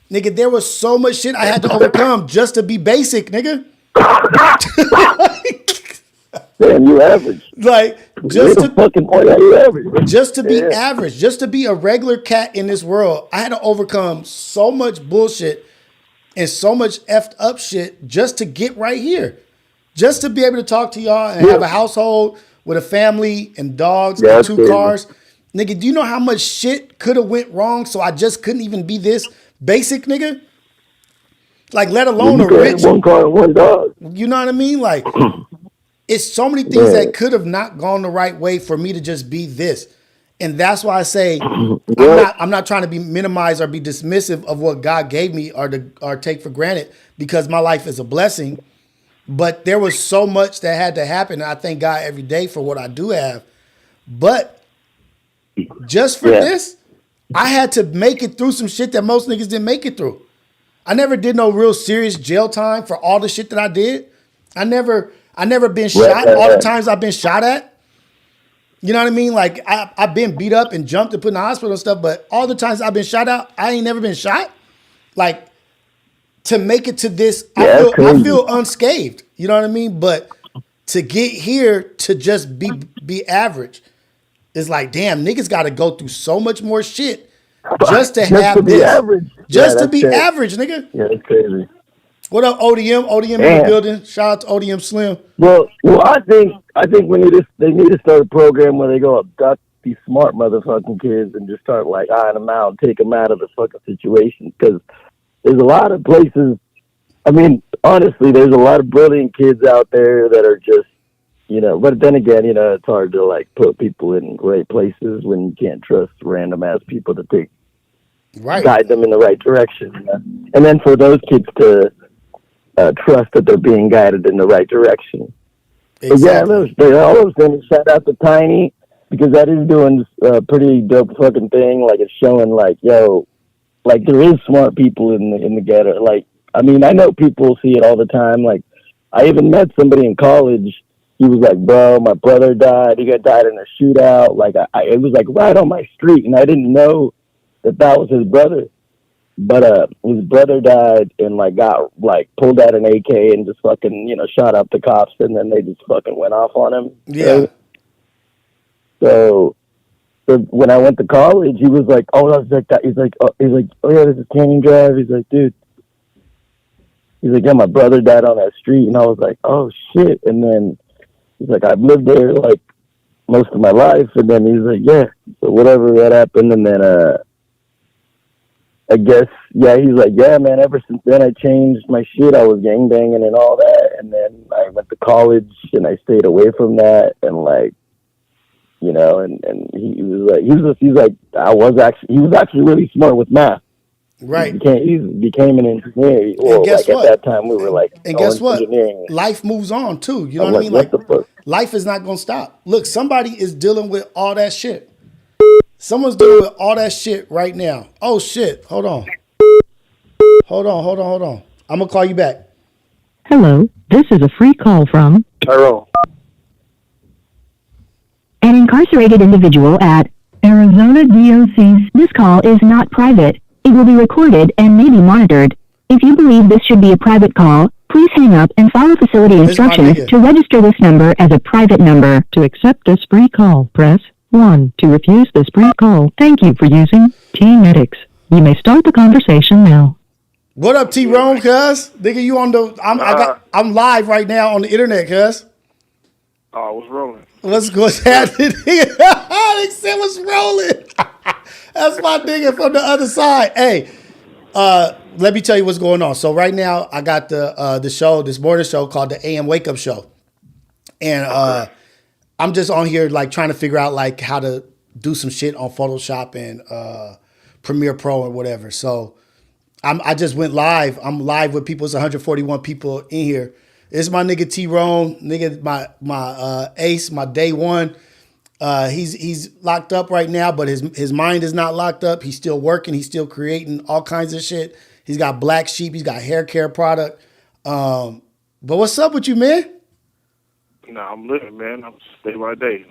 nigga, there was so much shit I had to overcome just to be basic, nigga. Damn, you average. Like just to fucking point out you average. Just to be average, just to be a regular cat in this world, I had to overcome so much bullshit and so much effed up shit just to get right here. Just to be able to talk to y'all and have a household with a family and dogs and two cars. Nigga, do you know how much shit could have went wrong so I just couldn't even be this basic, nigga? Like, let alone a rich... One car and one dog. You know what I mean? Like, it's so many things that could have not gone the right way for me to just be this. And that's why I say I'm not trying to be minimized or be dismissive of what God gave me or take for granted, because my life is a blessing. But there was so much that had to happen. And I thank God every day for what I do have. But just for this, I had to make it through some shit that most niggas didn't make it through. I never did no real serious jail time for all the shit that I did. I never been shot all the times I've been shot at. You know what I mean? Like I've been beat up and jumped and put in the hospital and stuff, but all the times I've been shot out, I ain't never been shot. Like to make it to this, I feel unscathed. You know what I mean? But to get here to just be average is like, damn, niggas got to go through so much more shit just to have this. Average. Just to be average, nigga. Yeah, that's crazy. What up, ODM? ODM in the building. Shout out to ODM Slim. Well, I think they need to start a program where they go abduct these smart motherfucking kids and just start like eyeing them out and take them out of the fucking situation. Because there's a lot of places. I mean, honestly, there's a lot of brilliant kids out there that are just, But then again, it's hard to like put people in great places when you can't trust random ass people to guide them in the right direction. And then for those kids to trust that they're being guided in the right direction. Exactly. But yeah, all those things. Shout out to Tiny. because that is doing a pretty dope fucking thing. Like it's showing like, yo, like there is smart people in the ghetto. Like, I mean, I know people see it all the time. Like, I even met somebody in college. He was like, bro, my brother died. He got died in a shootout. Like, it was like right on my street, and I didn't know that was his brother. But his brother died and like got like pulled out an AK and just fucking shot up the cops, and then they just fucking went off on him. Yeah. Right? So when I went to college, he was like, "Oh, that's like that." He's like, "Oh yeah, this is Canyon Drive." He's like, "Dude," he's like, "Yeah, my brother died on that street," and I was like, "Oh shit!" And then he's like, "I've lived there like most of my life," and then he's like, "Yeah." So whatever that happened, and then I guess he's like, "Yeah, man. Ever since then, I changed my shit. I was gangbanging and all that, and then I went to college and I stayed away from that, and like." And he was like, he was actually really smart with math. Right. He became an engineer. And guess like what? at that time we were like, and guess what? engineering. Life moves on too. You know I'm what I mean? what the fuck? Life is not gonna stop. Look, somebody is dealing with all that shit. Someone's dealing with all that shit right now. Oh shit. Hold on. I'm gonna call you back. Hello, this is a free call from Tyrone. an incarcerated individual at Arizona DOC's. This call is not private. It will be recorded and may be monitored. If you believe this should be a private call, please hang up and follow facility instructions to register this number as a private number. To accept this free call, press 1. To refuse this free call, thank you for using T-Medics. You may start the conversation now. What up, T-Rone, cuz? Nigga, you on the... I'm live right now on the internet, cuz. Oh, what's rolling? What's happening? They said what's rolling. That's my nigga from the other side. Hey, let me tell you what's going on. So right now, I got the show, this morning show called the AM Wake Up Show. And I'm just on here like trying to figure out like how to do some shit on Photoshop and Premiere Pro or whatever. So I just went live. I'm live with people. It's 141 people in here. It's my nigga T-Rone, nigga, my ace, my day one. He's locked up right now, but his mind is not locked up. He's still working. He's still creating all kinds of shit. He's got Black Sheep. He's got hair care product. But what's up with you, man? Nah, I'm living, man. I'm day by day.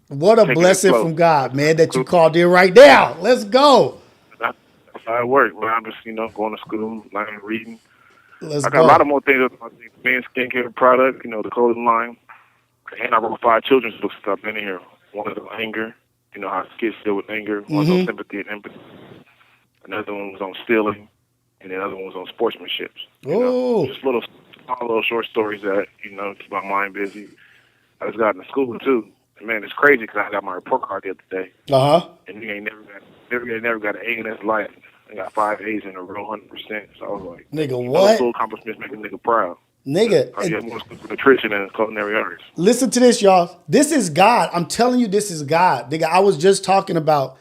What a blessing from God, man, that you called in right now. Let's go. That's how it works. Well, I'm just going to school, learning, reading. Let's I go. got a lot of more things. Men's skincare product, the clothing line. And I wrote 5 children's books stuff in here. One is on anger, how kids deal with anger. One's on sympathy and empathy. Another one was on stealing, and the other one was on sportsmanship. Just small little short stories that keep my mind busy. I just got into school too. And man, it's crazy because I got my report card the other day. And you ain't never got an A in his life. I got 5 A's in a row, 100%. So I was like, nigga, what? Full accomplishments make a nigga proud. Nigga. I get more school for nutrition and culinary arts. Listen to this, y'all. This is God. I'm telling you, this is God. Nigga, I was just talking about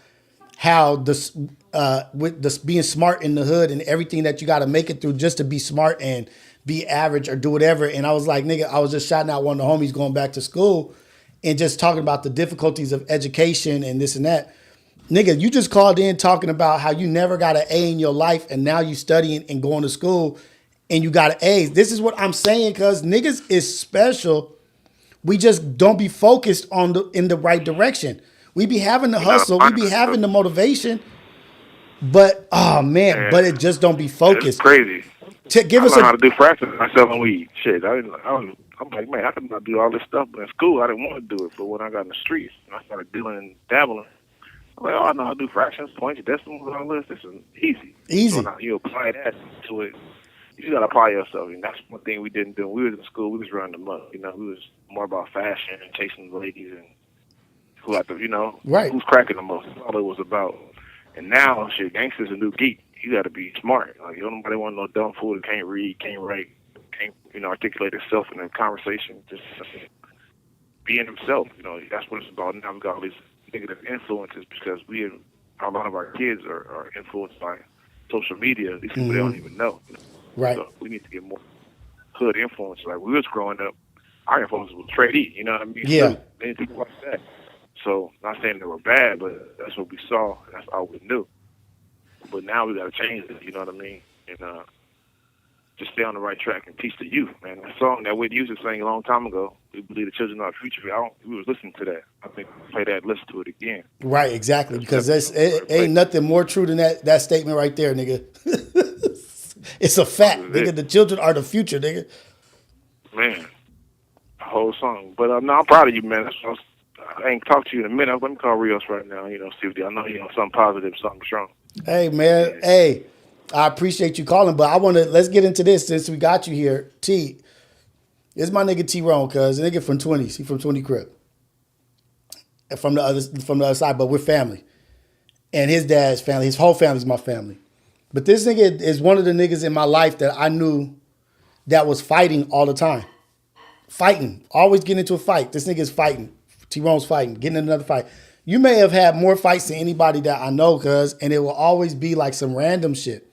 how with this being smart in the hood and everything that you got to make it through just to be smart and be average or do whatever. And I was like, nigga, I was just shouting out one of the homies going back to school and just talking about the difficulties of education and this and that. Nigga, you just called in talking about how you never got an A in your life and now you studying and going to school and you got an A. This is what I'm saying, cuz niggas is special. We just don't be focused in the right direction. We be having the hustle, we be having the motivation, but but it just don't be focused. It's crazy. Give us I learned how to do fractions myself on weed. Shit, I'm like, man, I could not do all this stuff, but in school I didn't want to do it. But when I got in the streets and I started dealing and dabbling, I'm like, I know how to do fractions, points, decimals, all this. This is easy. Easy. So now you apply that to it. You got to apply yourself. And that's one thing we didn't do. We was in school, we was running them up. We was more about fashion and chasing the ladies and who had to, right. Who's cracking the most. That's all it was about. And now, shit, gangsters a new geek. You got to be smart. Like, nobody want no dumb fool that can't read, can't write, can't, articulate himself in a conversation. Just being himself. That's what it's about. Now we got all these negative influences because a lot of our kids are influenced by social media. These people they don't even know. Right. So we need to get more hood influence. Like we was growing up, our influences was Trey D, you know what I mean? Yeah. Snoop, anything like that. So, not saying they were bad, but that's what we saw, and that's all we knew. But now we got to change it, you know what I mean? And just stay on the right track and teach the youth, man. That song that Whitney Houston sang a long time ago, we believe the children are our future. We was listening to that. I think play that, listen to it again. Right, exactly. Because it ain't nothing more true than that statement right there, nigga. It's a fact, nigga. The children are the future, nigga. Man, the whole song. But no, I'm proud of you, man. I ain't talked to you in a minute. Let me call Rios right now, you know, see if I know you know something positive, something strong. Hey, man. Yeah. Hey, I appreciate you calling, but let's get into this since we got you here. T, it's my nigga T-Rone, cuz. The nigga from 20s. He from 20 Crib. From the other side, but we're family. And his dad's family, his whole family's my family. But this nigga is one of the niggas in my life that I knew that was fighting all the time. Fighting. Always getting into a fight. This nigga is fighting. T-Rone's fighting. Getting in another fight. You may have had more fights than anybody that I know, cuz, and it will always be like some random shit.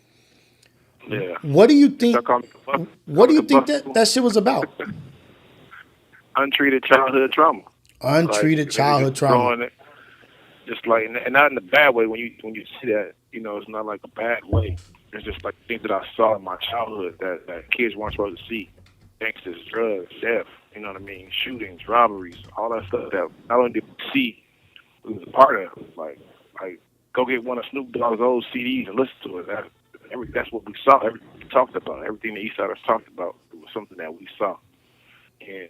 Yeah. What do you think? What do you think that shit was about? Untreated childhood trauma. Untreated childhood trauma. Just like, and not in a bad way. When you see that, you know, it's not like a bad way. It's just like things that I saw in my childhood that kids weren't supposed to see. Gangsters, drugs, death. You know what I mean? Shootings, robberies, all that stuff that not only did we see, we was a part of it. Like go get one of Snoop Dogg's old CDs and listen to it. That's what we saw. Everything we talked about, everything the Eastsiders talked about, it was something that we saw. And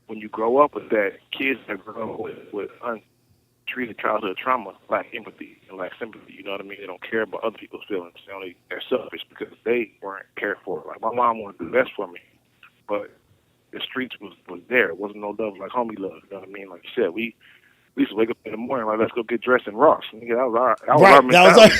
when you grow up with that, kids that grow up with untreated childhood trauma lack empathy and lack sympathy. You know what I mean? They don't care about other people's feelings. They're selfish because they weren't cared for. Like my mom wanted to do the best for me, but the streets was there. It wasn't no love like homie love. You know what I mean? Like you said, we used to wake up in the morning like, let's go get dressed in Ross. Nigga, that was our mentality.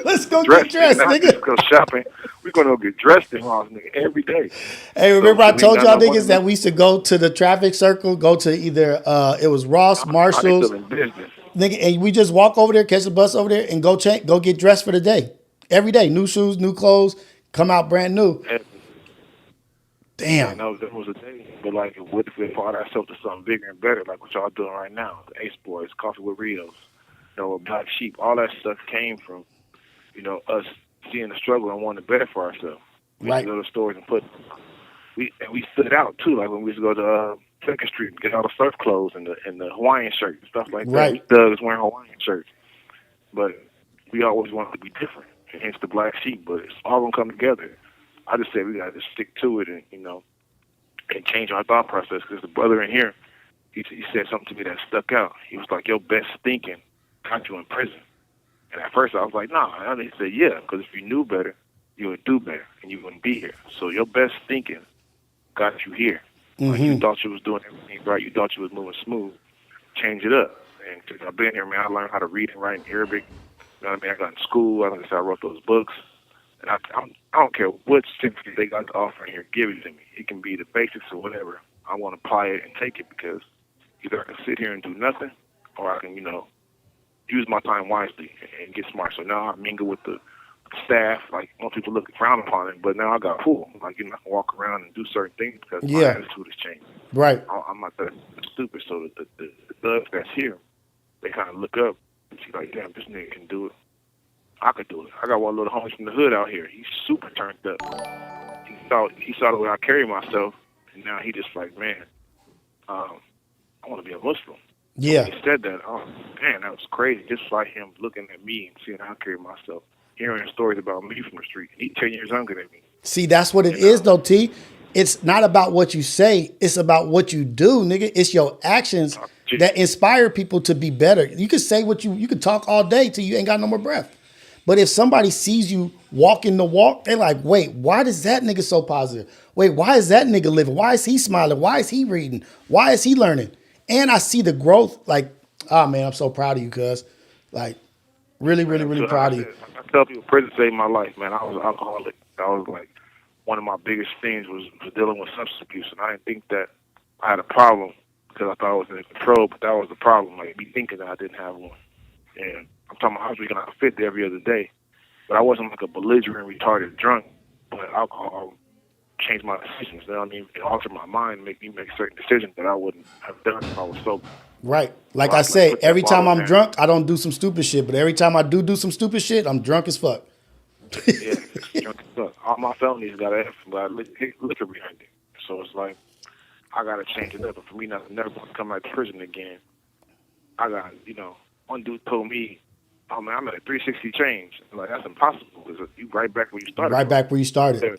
Let's go get dressed, nigga. Let's go shopping. We're going to go get dressed in Ross, nigga, every day. Hey, remember I told y'all niggas that we used to go to the traffic circle, go to either, it was Ross, Marshall's. Nigga, and we just walk over there, catch the bus over there, and go get dressed for the day. Every day. New shoes, new clothes, come out brand new. Damn. That was a day. But like, what if we apply ourselves to something bigger and better, like what y'all doing right now? The Ace Boys, Coffee with Rios, Black Sheep, all that stuff came from, us seeing the struggle and wanting better for ourselves. We used to go to stores and we stood out too. Like when we used to go to Second Street and get all the surf clothes and the Hawaiian shirts and stuff like that. We thugs wearing Hawaiian shirts, but we always wanted to be different. Hence the Black Sheep, but it's all gonna come together. I just said we gotta just stick to it and and change our thought process. Because the brother in here, he said something to me that stuck out. He was like, "Your best thinking got you in prison." And at first I was like, "Nah." And he said, "Yeah, because if you knew better, you would do better, and you wouldn't be here. So your best thinking got you here. Mm-hmm. Like you thought you was doing everything right. You thought you was moving smooth. Change it up." And since I've been here, man, I learned how to read and write in Arabic. You know what I mean? I got in school. I wrote those books. And I don't care what sympathy they got to offer in here. Give it to me. It can be the basics or whatever. I want to apply it and take it because either I can sit here and do nothing, or I can, use my time wisely and get smart. So now I mingle with the staff. Like most people look frown upon it, but now I got pull. Like I can walk around and do certain things because my attitude has changed. Right. I'm not that stupid. So the thugs that's here, they kind of look up and see like, damn, this nigga can do it. I could do it. I got one little homie from the hood out here. He's super turned up. He saw the way I carry myself, and now he just like, man, I want to be a Muslim. Yeah. So he said that. Oh man, that was crazy. Just like him looking at me and seeing how I carry myself, hearing stories about me from the street. He's 10 years younger than me. See, that's what it is, though, T. It's not about what you say. It's about what you do, nigga. It's your actions that inspire people to be better. You can say you can talk all day till you ain't got no more breath. But if somebody sees you walking the walk, they're like, wait, why is that nigga so positive? Wait, why is that nigga living? Why is he smiling? Why is he reading? Why is he learning? And I see the growth. Like, man, I'm so proud of you, cuz. Like, really, really, really proud of you. I tell people prison saved my life, man. I was an alcoholic. I was like, one of my biggest things was dealing with substance abuse. And I didn't think that I had a problem because I thought I was in control, but that was the problem. Like, me thinking that I didn't have one. And I'm talking about I was drinking out of 50 every other day. But I wasn't like a belligerent, retarded drunk. But alcohol change my decisions. You know what I mean? It altered my mind, make me make certain decisions that I wouldn't have done if I was sober. Right. Like So I I say, put that every time bottle I'm down. drunk, I don't do some stupid shit. But every time I do some stupid shit, I'm drunk as fuck. Yeah, drunk as fuck. All my felonies got F, but liquor behind it. So it's like I gotta change it up. And for me not to never want to come out of prison again, I got, one dude told me, "Oh man, I'm at a 360 change." I'm like, that's impossible because you right back where you started. Right back where you started.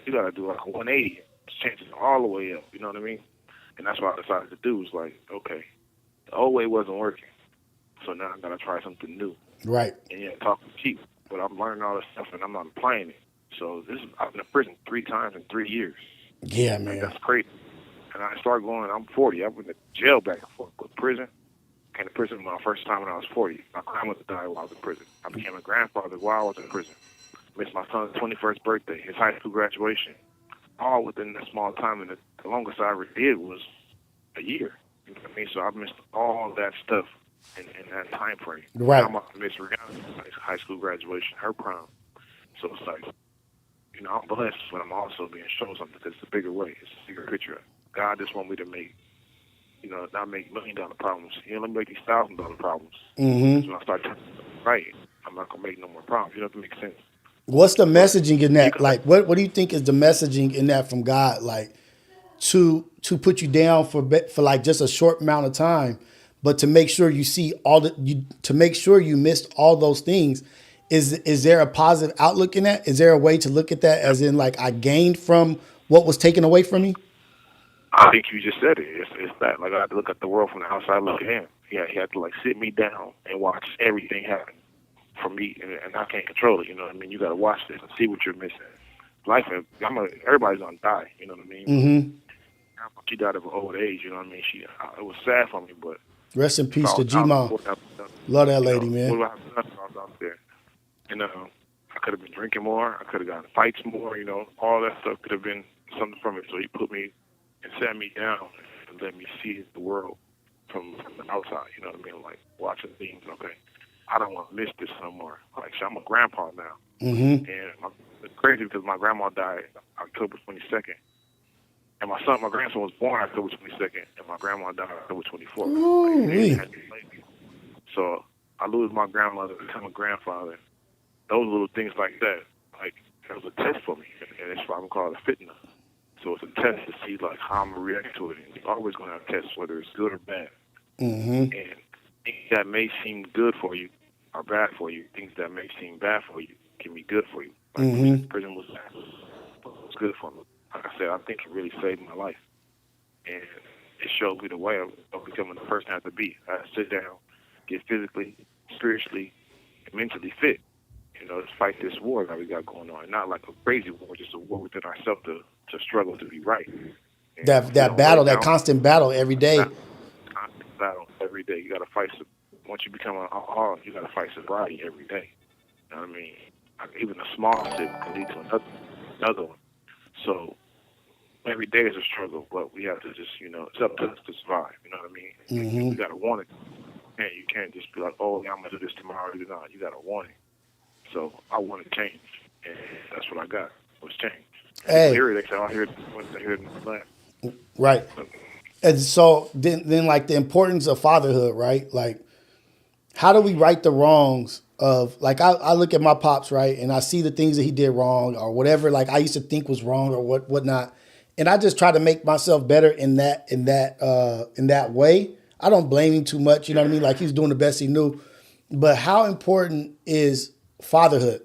You gotta do like a 180, change it all the way up. You know what I mean? And that's what I decided to do. Was like, okay, the old way wasn't working, so now I gotta try something new. Right. And yeah, talk is cheap, but I'm learning all this stuff and I'm not applying it. So I've been in prison 3 times in 3 years. Yeah, man. That's crazy. And I started going. I'm 40. I went to jail back and forth with prison. Came to prison my first time when I was 40. My grandmother died while I was in prison. I became a grandfather while I was in prison. Missed my son's 21st birthday, his high school graduation, all within that small time. And the longest I ever did was a year. You know what I mean? So I missed all that stuff in that time frame. Right. I'm about to miss Rihanna's high school graduation, her prom. So it's like, I'm blessed, but I'm also being shown something because it's a bigger way. It's a bigger picture. God just want me to make, not make $1 million problems. Let me make these $1,000 problems. Mm-hmm. So when I start turning right, I'm not gonna make no more problems. You know, if it makes sense. What's the messaging in that? Like, what do you think is the messaging in that from God? Like, to put you down for like just a short amount of time, but to make sure you see to make sure you missed all those things. Is there a positive outlook in that? Is there a way to look at that as in like I gained from what was taken away from me? I think you just said it. It's that. Like I had to look at the world from the outside looking in. Yeah, he had to like sit me down and watch everything happen for me, and I can't control it. You know what I mean? You got to watch this and see what you're missing. Life, everybody's gonna die. You know what I mean? Mm-hmm. She died of old age. You know what I mean? It was sad for me, but rest in peace to G-Mom. Love that lady, man. What I was out there, and I could have been drinking more. I could have gotten fights more. All that stuff could have been something from it. So he put me and sat me down and let me see the world from the outside. You know what I mean? Like watching things. Okay, I don't want to miss this no more. Like I'm a grandpa now, mm-hmm. and it's crazy because my grandma died October 22nd, and my grandson was born October 22nd, and my grandma died October 24th. Ooh, so I lose my grandmother, become a grandfather. Those little things like that, like it was a test for me, and it's why I'm called a fitna. So it's a test to see like how I'm gonna react to it. And you're always gonna have tests, whether it's good or bad. Mm-hmm. And things that may seem good for you are bad for you. Things that may seem bad for you can be good for you. Like mm-hmm. prison was bad, but it was good for me. Like I said, I think it really saved my life, and it showed me the way of becoming the person I have to be. I have to sit down, get physically, spiritually, and mentally fit. To fight this war that we got going on. Not like a crazy war, just a war within ourselves to struggle to be right. And that battle, that constant battle every day. Constant battle every day. You got to fight. Once you become an alcoholic, you got to fight sobriety every day. You know what I mean? Even a small sip can lead to another one. So every day is a struggle, but we have to just, it's up to us to survive. You know what I mean? Mm-hmm. You got to want it. You can't just be like, oh, yeah, I'm going to do this tomorrow. You got to want it. So I want to change, and that's what I got, was change. Hey. They say, I hear it in the lab. Right. And so then like the importance of fatherhood, right? Like, how do we right the wrongs of, like, I look at my pops, right, and I see the things that he did wrong or whatever, like I used to think was wrong or whatnot, and I just try to make myself better in that way. I don't blame him too much, you know what I mean? Like he's doing the best he knew. But how important is fatherhood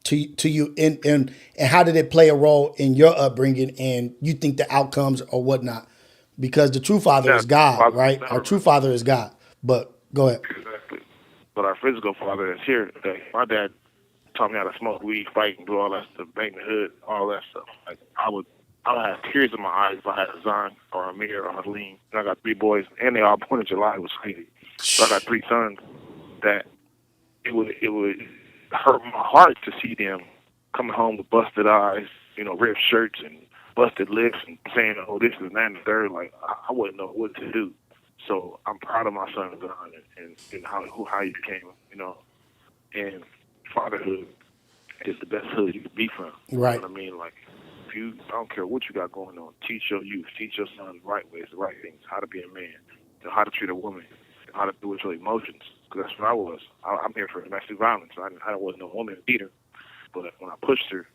to you, and how did it play a role in your upbringing and you think the outcomes or whatnot? Because the true father is God, right? Our true father is God. But go ahead. Exactly. But our physical father is here today. My dad taught me how to smoke weed, fight, and do all that stuff, bang the hood, all that stuff. Like I would have tears in my eyes if I had a Zion or a Amir or a Lean. And I got 3 boys, and they all born in July. It was crazy. So I got 3 sons that it would hurt my heart to see them coming home with busted eyes, ripped shirts and busted lips and saying, oh, this and that and the third. Like, I wouldn't know what to do. So I'm proud of my son, Don, and how he became, and fatherhood is the best hood you could be from. Right. You know what I mean? Like, I don't care what you got going on. Teach your youth, teach your sons the right ways, the right things, how to be a man, how to treat a woman, how to deal with your emotions. Because that's what I was. I'm here for domestic violence. I wasn't no woman beater, but when I pushed her,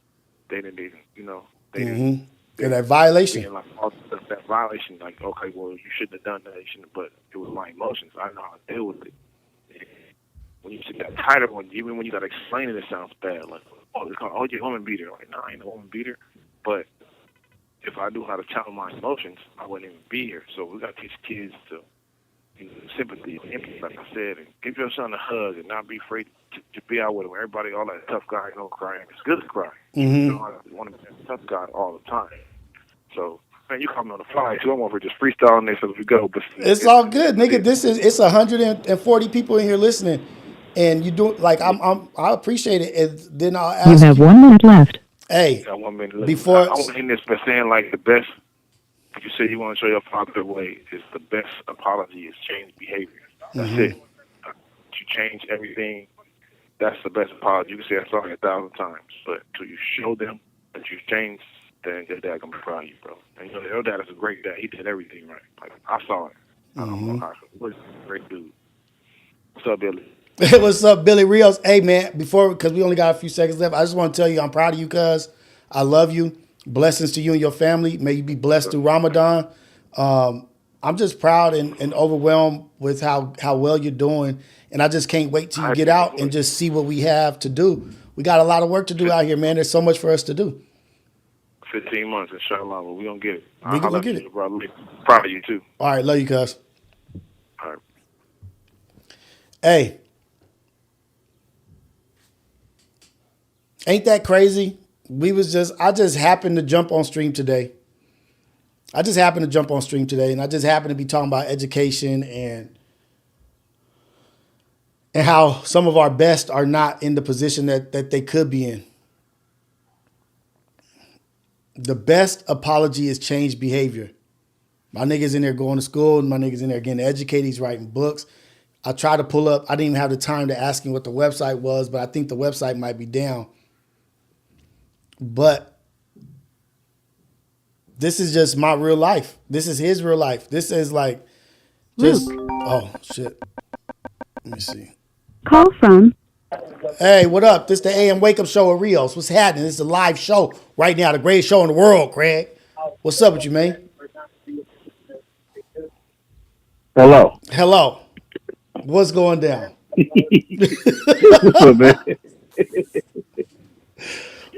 they didn't, they didn't. And that violation. Being like, oh, that violation, like, okay, well, you shouldn't have done that. You shouldn't, but it was my emotions. I know how to deal with it. And when you see that title one, even when you got to explain it, it sounds bad. Like, it's called, you're a woman beater. Like, no, I ain't a woman beater. But if I knew how to channel my emotions, I wouldn't even be here. So we got to teach kids to sympathy and empathy, like I said, and give your son a hug and not be afraid to be out with him. Everybody, all that tough guy, crying. It's good to cry. You don't want to be a tough guy all the time. So, man, you call me on the fly too. I'm over just freestyling this as we go. But it's all good, nigga. It's 140 people in here listening, and you do like I appreciate it. And then I'll ask you. Have 1 minute left. Hey, I want to end this by saying like the best. If you say you want to show your father the way, is the best apology is change behavior. That's it. You change everything. That's the best apology. You can say I'm sorry 1,000 times, but until you show them that you changed, then your dad gonna be proud of you, bro. And your dad is a great dad. He did everything right. Like I saw it. I don't know how. He's a great dude. What's up, Billy? What's up, Billy Rios? Hey, man, because we only got a few seconds left, I just want to tell you I'm proud of you, cuz. I love you. Blessings to you and your family. May you be blessed through Ramadan. I'm just proud and overwhelmed with how well you're doing. And I just can't wait till you get out and just see what we have to do. We got a lot of work to do out here, man. There's so much for us to do. 15 months, inshallah, but we're going to get it. We're going to get it. Brother. Proud of you, too. All right, love you, cuz. All right. Hey. Ain't that crazy? I just happened to jump on stream today. And I just happened to be talking about education and how some of our best are not in the position that they could be in. The best apology is change behavior. My nigga's in there going to school, and my nigga's in there getting educated. He's writing books. I tried to pull up. I didn't even have the time to ask him what the website was, but I think the website might be down. But this is just my real life. This is his real life. This is like just, oh, shit. Let me see. Call from. Hey, what up? This the AM Wake Up Show with Rios. What's happening? This is a live show right now, the greatest show in the world, Craig. What's up with you, man? Hello. What's going down? What's up, man?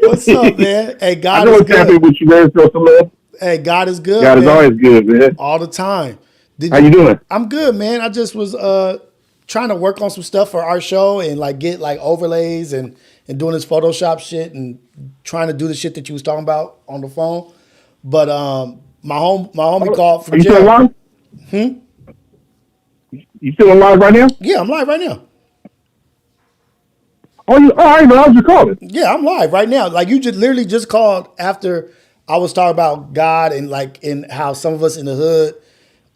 What's up, man? Hey, God I know is what's good. happening with you, man. So some love. Hey, God is good. God is man. always good, man. All the time. How you doing? I'm good, man. I just was trying to work on some stuff for our show and like get like overlays and doing this Photoshop shit and trying to do the shit that you was talking about on the phone. But my homie called from jail. Are you still live? You still live right now? Yeah, I'm live right now. Oh, I know. I was recording. Yeah, I'm live right now. Like you just literally just called after I was talking about God and like in how some of us in the hood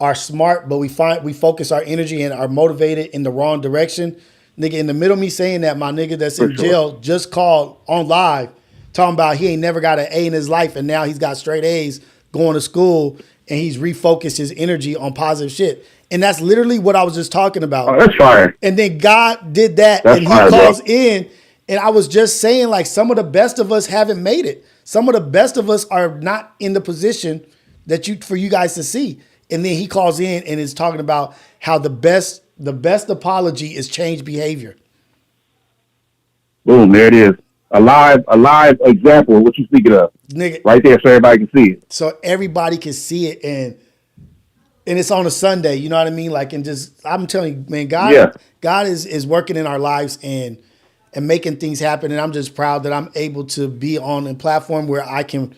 are smart, but we focus our energy and are motivated in the wrong direction. Nigga, in the middle of me saying that, my nigga that's in jail just called on live talking about he ain't never got an A in his life and now he's got straight A's going to school and he's refocused his energy on positive shit. And that's literally what I was just talking about. Oh, that's fire. And then God did that and he calls in. And I was just saying like some of the best of us haven't made it. Some of the best of us are not in the position for you guys to see. And then he calls in and is talking about how the best apology is change behavior. Boom, there it is. A live example of what you're speaking of. Nigga, right there so everybody can see it. So everybody can see it and it's on a Sunday, you know what I mean? Like, and just, I'm telling you, man, God is working in our lives and making things happen. And I'm just proud that I'm able to be on a platform where I can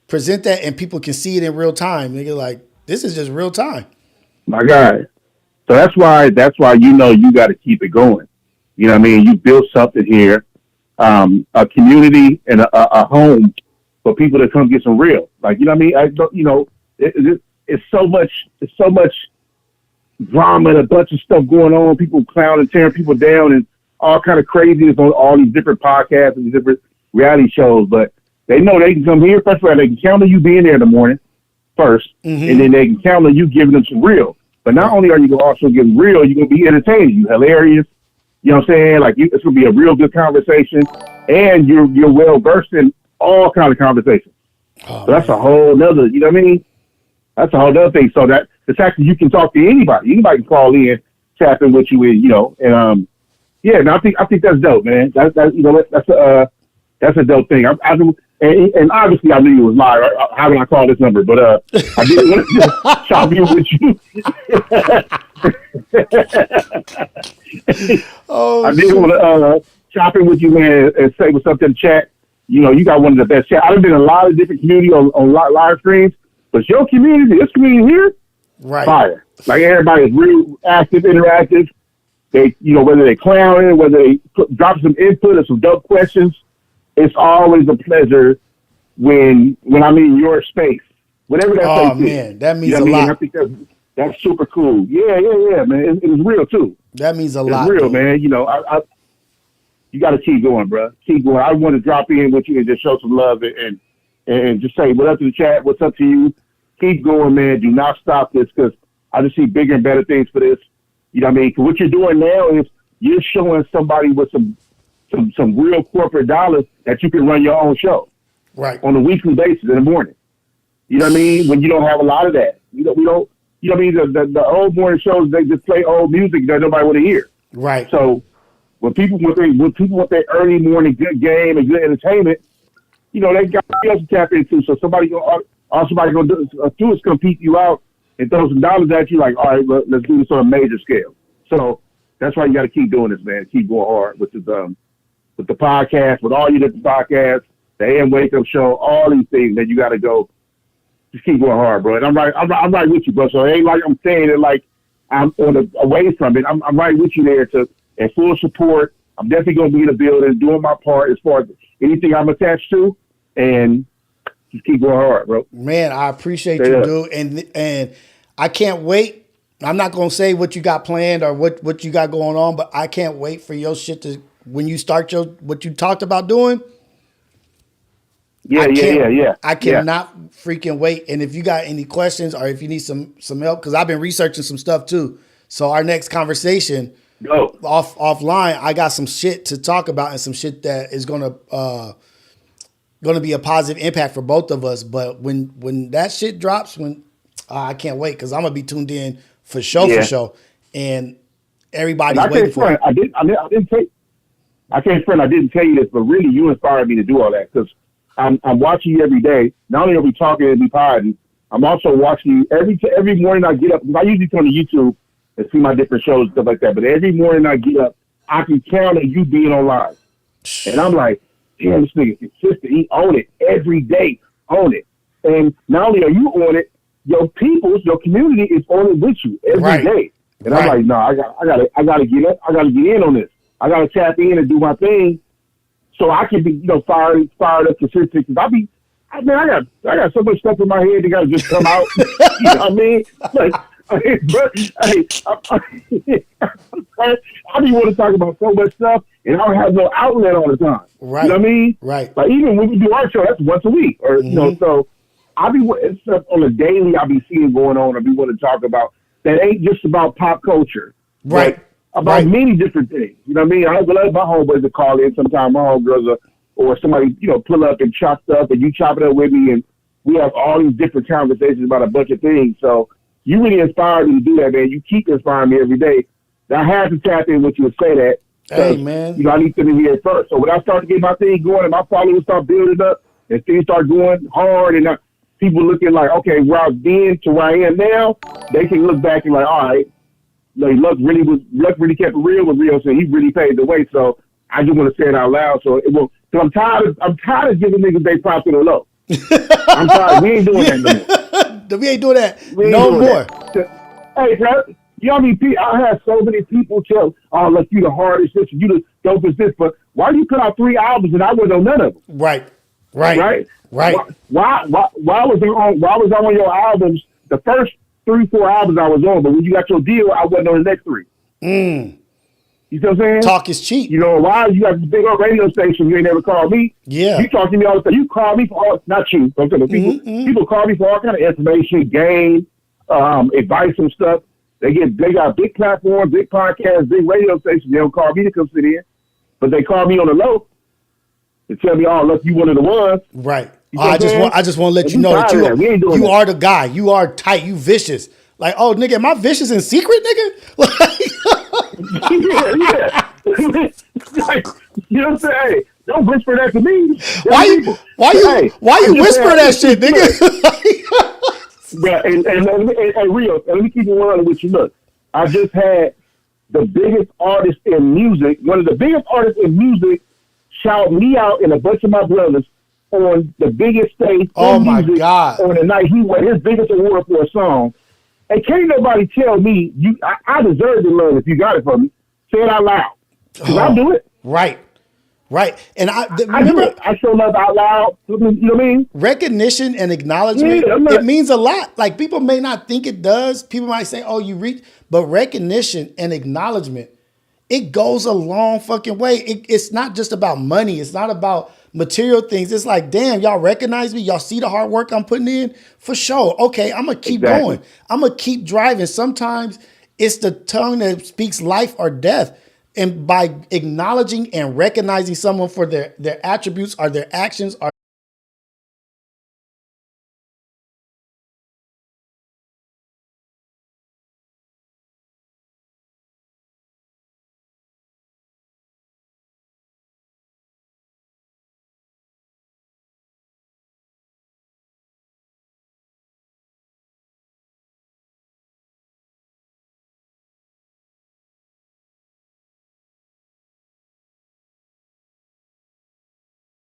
present that and people can see it in real time. Nigga, like, this is just real time. My God. So that's why you got to keep it going. You know what I mean? You built something here, a community and a home for people to come get some real. Like, you know what I mean? It's so much drama and a bunch of stuff going on. People clowning, tearing people down, and all kind of craziness on all these different podcasts and different reality shows. But They know they can come here. First of all, they can count on you being there in the morning first, and then they can count on you giving them some real. But not only are you going to also give them real, you're going to be entertaining. You hilarious. You know what I'm saying? Like, it's going to be a real good conversation, and you're well versed in all kind of conversations. So that's a whole nother, you know what I mean? That's a whole other thing. So that the fact that you can talk to anybody can call in, tap in with you, and yeah. No, I think that's dope, man. That's a dope thing. And obviously I knew you was live. How can I call this number? But I didn't want to chop in with you. I didn't want to chop in with you, man, and say what's up in the chat. You know, you got one of the best chats. I've been in a lot of different community on live streams, but your community, this community here, fire. Like, everybody is real active, interactive. They, whether they clowning, whether they drop some input or some dope questions, it's always a pleasure when I'm in your space, whatever that space is. Oh man, that means a lot. I think that's super cool. Yeah, man. It was real too. That means a lot. It's real, man. You got to keep going, bro. Keep going. I want to drop in with you and just show some love and just say what up to the chat. What's up to you? Keep going, man. Do not stop this, because I just see bigger and better things for this. You know what I mean? 'Cause what you're doing now is you're showing somebody with some real corporate dollars that you can run your own show, right, on a weekly basis in the morning. You know what I mean? When you don't have a lot of that, we don't. You know what I mean? The old morning shows, they just play old music that nobody want to hear. Right. So when people want their early morning good game and good entertainment, they got something else to tap into. So somebody gonna do is compete you out and throw some dollars at you. Like, all right, let's do this on a major scale. So that's why you got to keep doing this, man. Keep going hard with the podcast, with all your different podcasts, the AM Wake Up Show, all these things that you got to go. Just keep going hard, bro. And I'm right with you, bro. So it ain't like I'm saying it like I'm away from it. I'm right with you there and full support. I'm definitely going to be in the building, doing my part as far as anything I'm attached to, and just keep going hard, bro. Man, I appreciate you, dude. And I can't wait. I'm not going to say what you got planned or what you got going on, but I can't wait for your shit to, when you start what you talked about doing. Yeah. I cannot freaking wait. And if you got any questions or if you need some help, because I've been researching some stuff too. So our next conversation offline, I got some shit to talk about and some shit that is gonna be a positive impact for both of us. But when that shit drops, I can't wait, because I'm gonna be tuned in for show, and everybody's waiting for it. I didn't tell you this, but really you inspired me to do all that, because I'm watching you every day. Not only are we talking and we podding, I'm also watching you every morning I get up. I usually turn to YouTube and see my different shows and stuff like that. But every morning I get up, I can count on you being on live. And I'm like, damn, this nigga consistent. He own it every day. Own it. And not only are you on it, your community is on it with you every day. And I'm like, no, I gotta get up. I gotta get in on this. I gotta tap in and do my thing, so I can be, fired up consistent. Cause I got so much stuff in my head that gotta just come out. You know what I mean? Like, I be want to talk about so much stuff, and I don't have no outlet all the time. Right. You know what I mean? Right. Like, even when we do our show, that's once a week, or so it's stuff on a daily. I be seeing going on. I be want to talk about that ain't just about pop culture, right? About many different things. You know what I mean? I love my homeboys to call in. Sometimes my homegirls or somebody pull up and chop stuff, and you chop it up with me, and we have all these different conversations about a bunch of things. So you really inspired me to do that, man. You keep inspiring me every day. I had to tap in with you and say that. Hey, man. I need them to hear it first. So when I start to get my thing going and my followers start building up and things start going hard and people looking like, okay, where I've been to where I am now, they can look back and like, all right, luck really kept it real with Rios, and he really paved the way. So I just want to say it out loud. So it will. So I'm tired of giving niggas they props in the low. I'm tired. We ain't doing that no more. We ain't doing that no more. Hey, bro, you know what I mean? I have so many people tell, oh, look, you the hardest, this, you the dopest, this, but why do you put out 3 albums and I wasn't on none of them? Right. Why was I on your albums, the first 3-4 albums I was on, but when you got your deal, I wasn't on the next 3? You know what I'm saying? Talk is cheap. You know, why you got this big old radio station, you ain't never called me. Yeah. You talk to me all the time. You call me for all, not you, I'm saying people call me for all kind of information, game, advice and stuff. They got big platforms, big podcasts, big radio stations. They don't call me to come sit in, but they call me on the low to tell me, oh, look, you one of the ones. Right. You know I just want to let you know that you are the guy. You are tight. You vicious. Like, oh, nigga, am I vicious in secret, nigga? yeah. Like, you know what I'm saying? Hey, don't whisper that to me. Why you whisper that shit, nigga? Yeah, and Rios, and let me keep it 100 with you. Look, I just had the biggest artist in music, one of the biggest artists in music, shout me out and a bunch of my brothers on the biggest stage Oh in my music God. on the night he won his biggest award for a song. And can't nobody tell me I deserve to learn if you got it from me. Say it out loud. 'Cause I'll do it. Right. And I remember, do it. I show love out loud. You know what I mean? recognition and acknowledgement, it means a lot. Like, people may not think it does. People might say, oh, you reach, but recognition and acknowledgement, it goes a long fucking way. It's not just about money. It's not about material things. It's like, damn, y'all recognize me. Y'all see the hard work I'm putting in? For sure. Okay, I'm going to keep going. I'm going to keep driving. Sometimes it's the tongue that speaks life or death. And by acknowledging and recognizing someone for their attributes or their actions or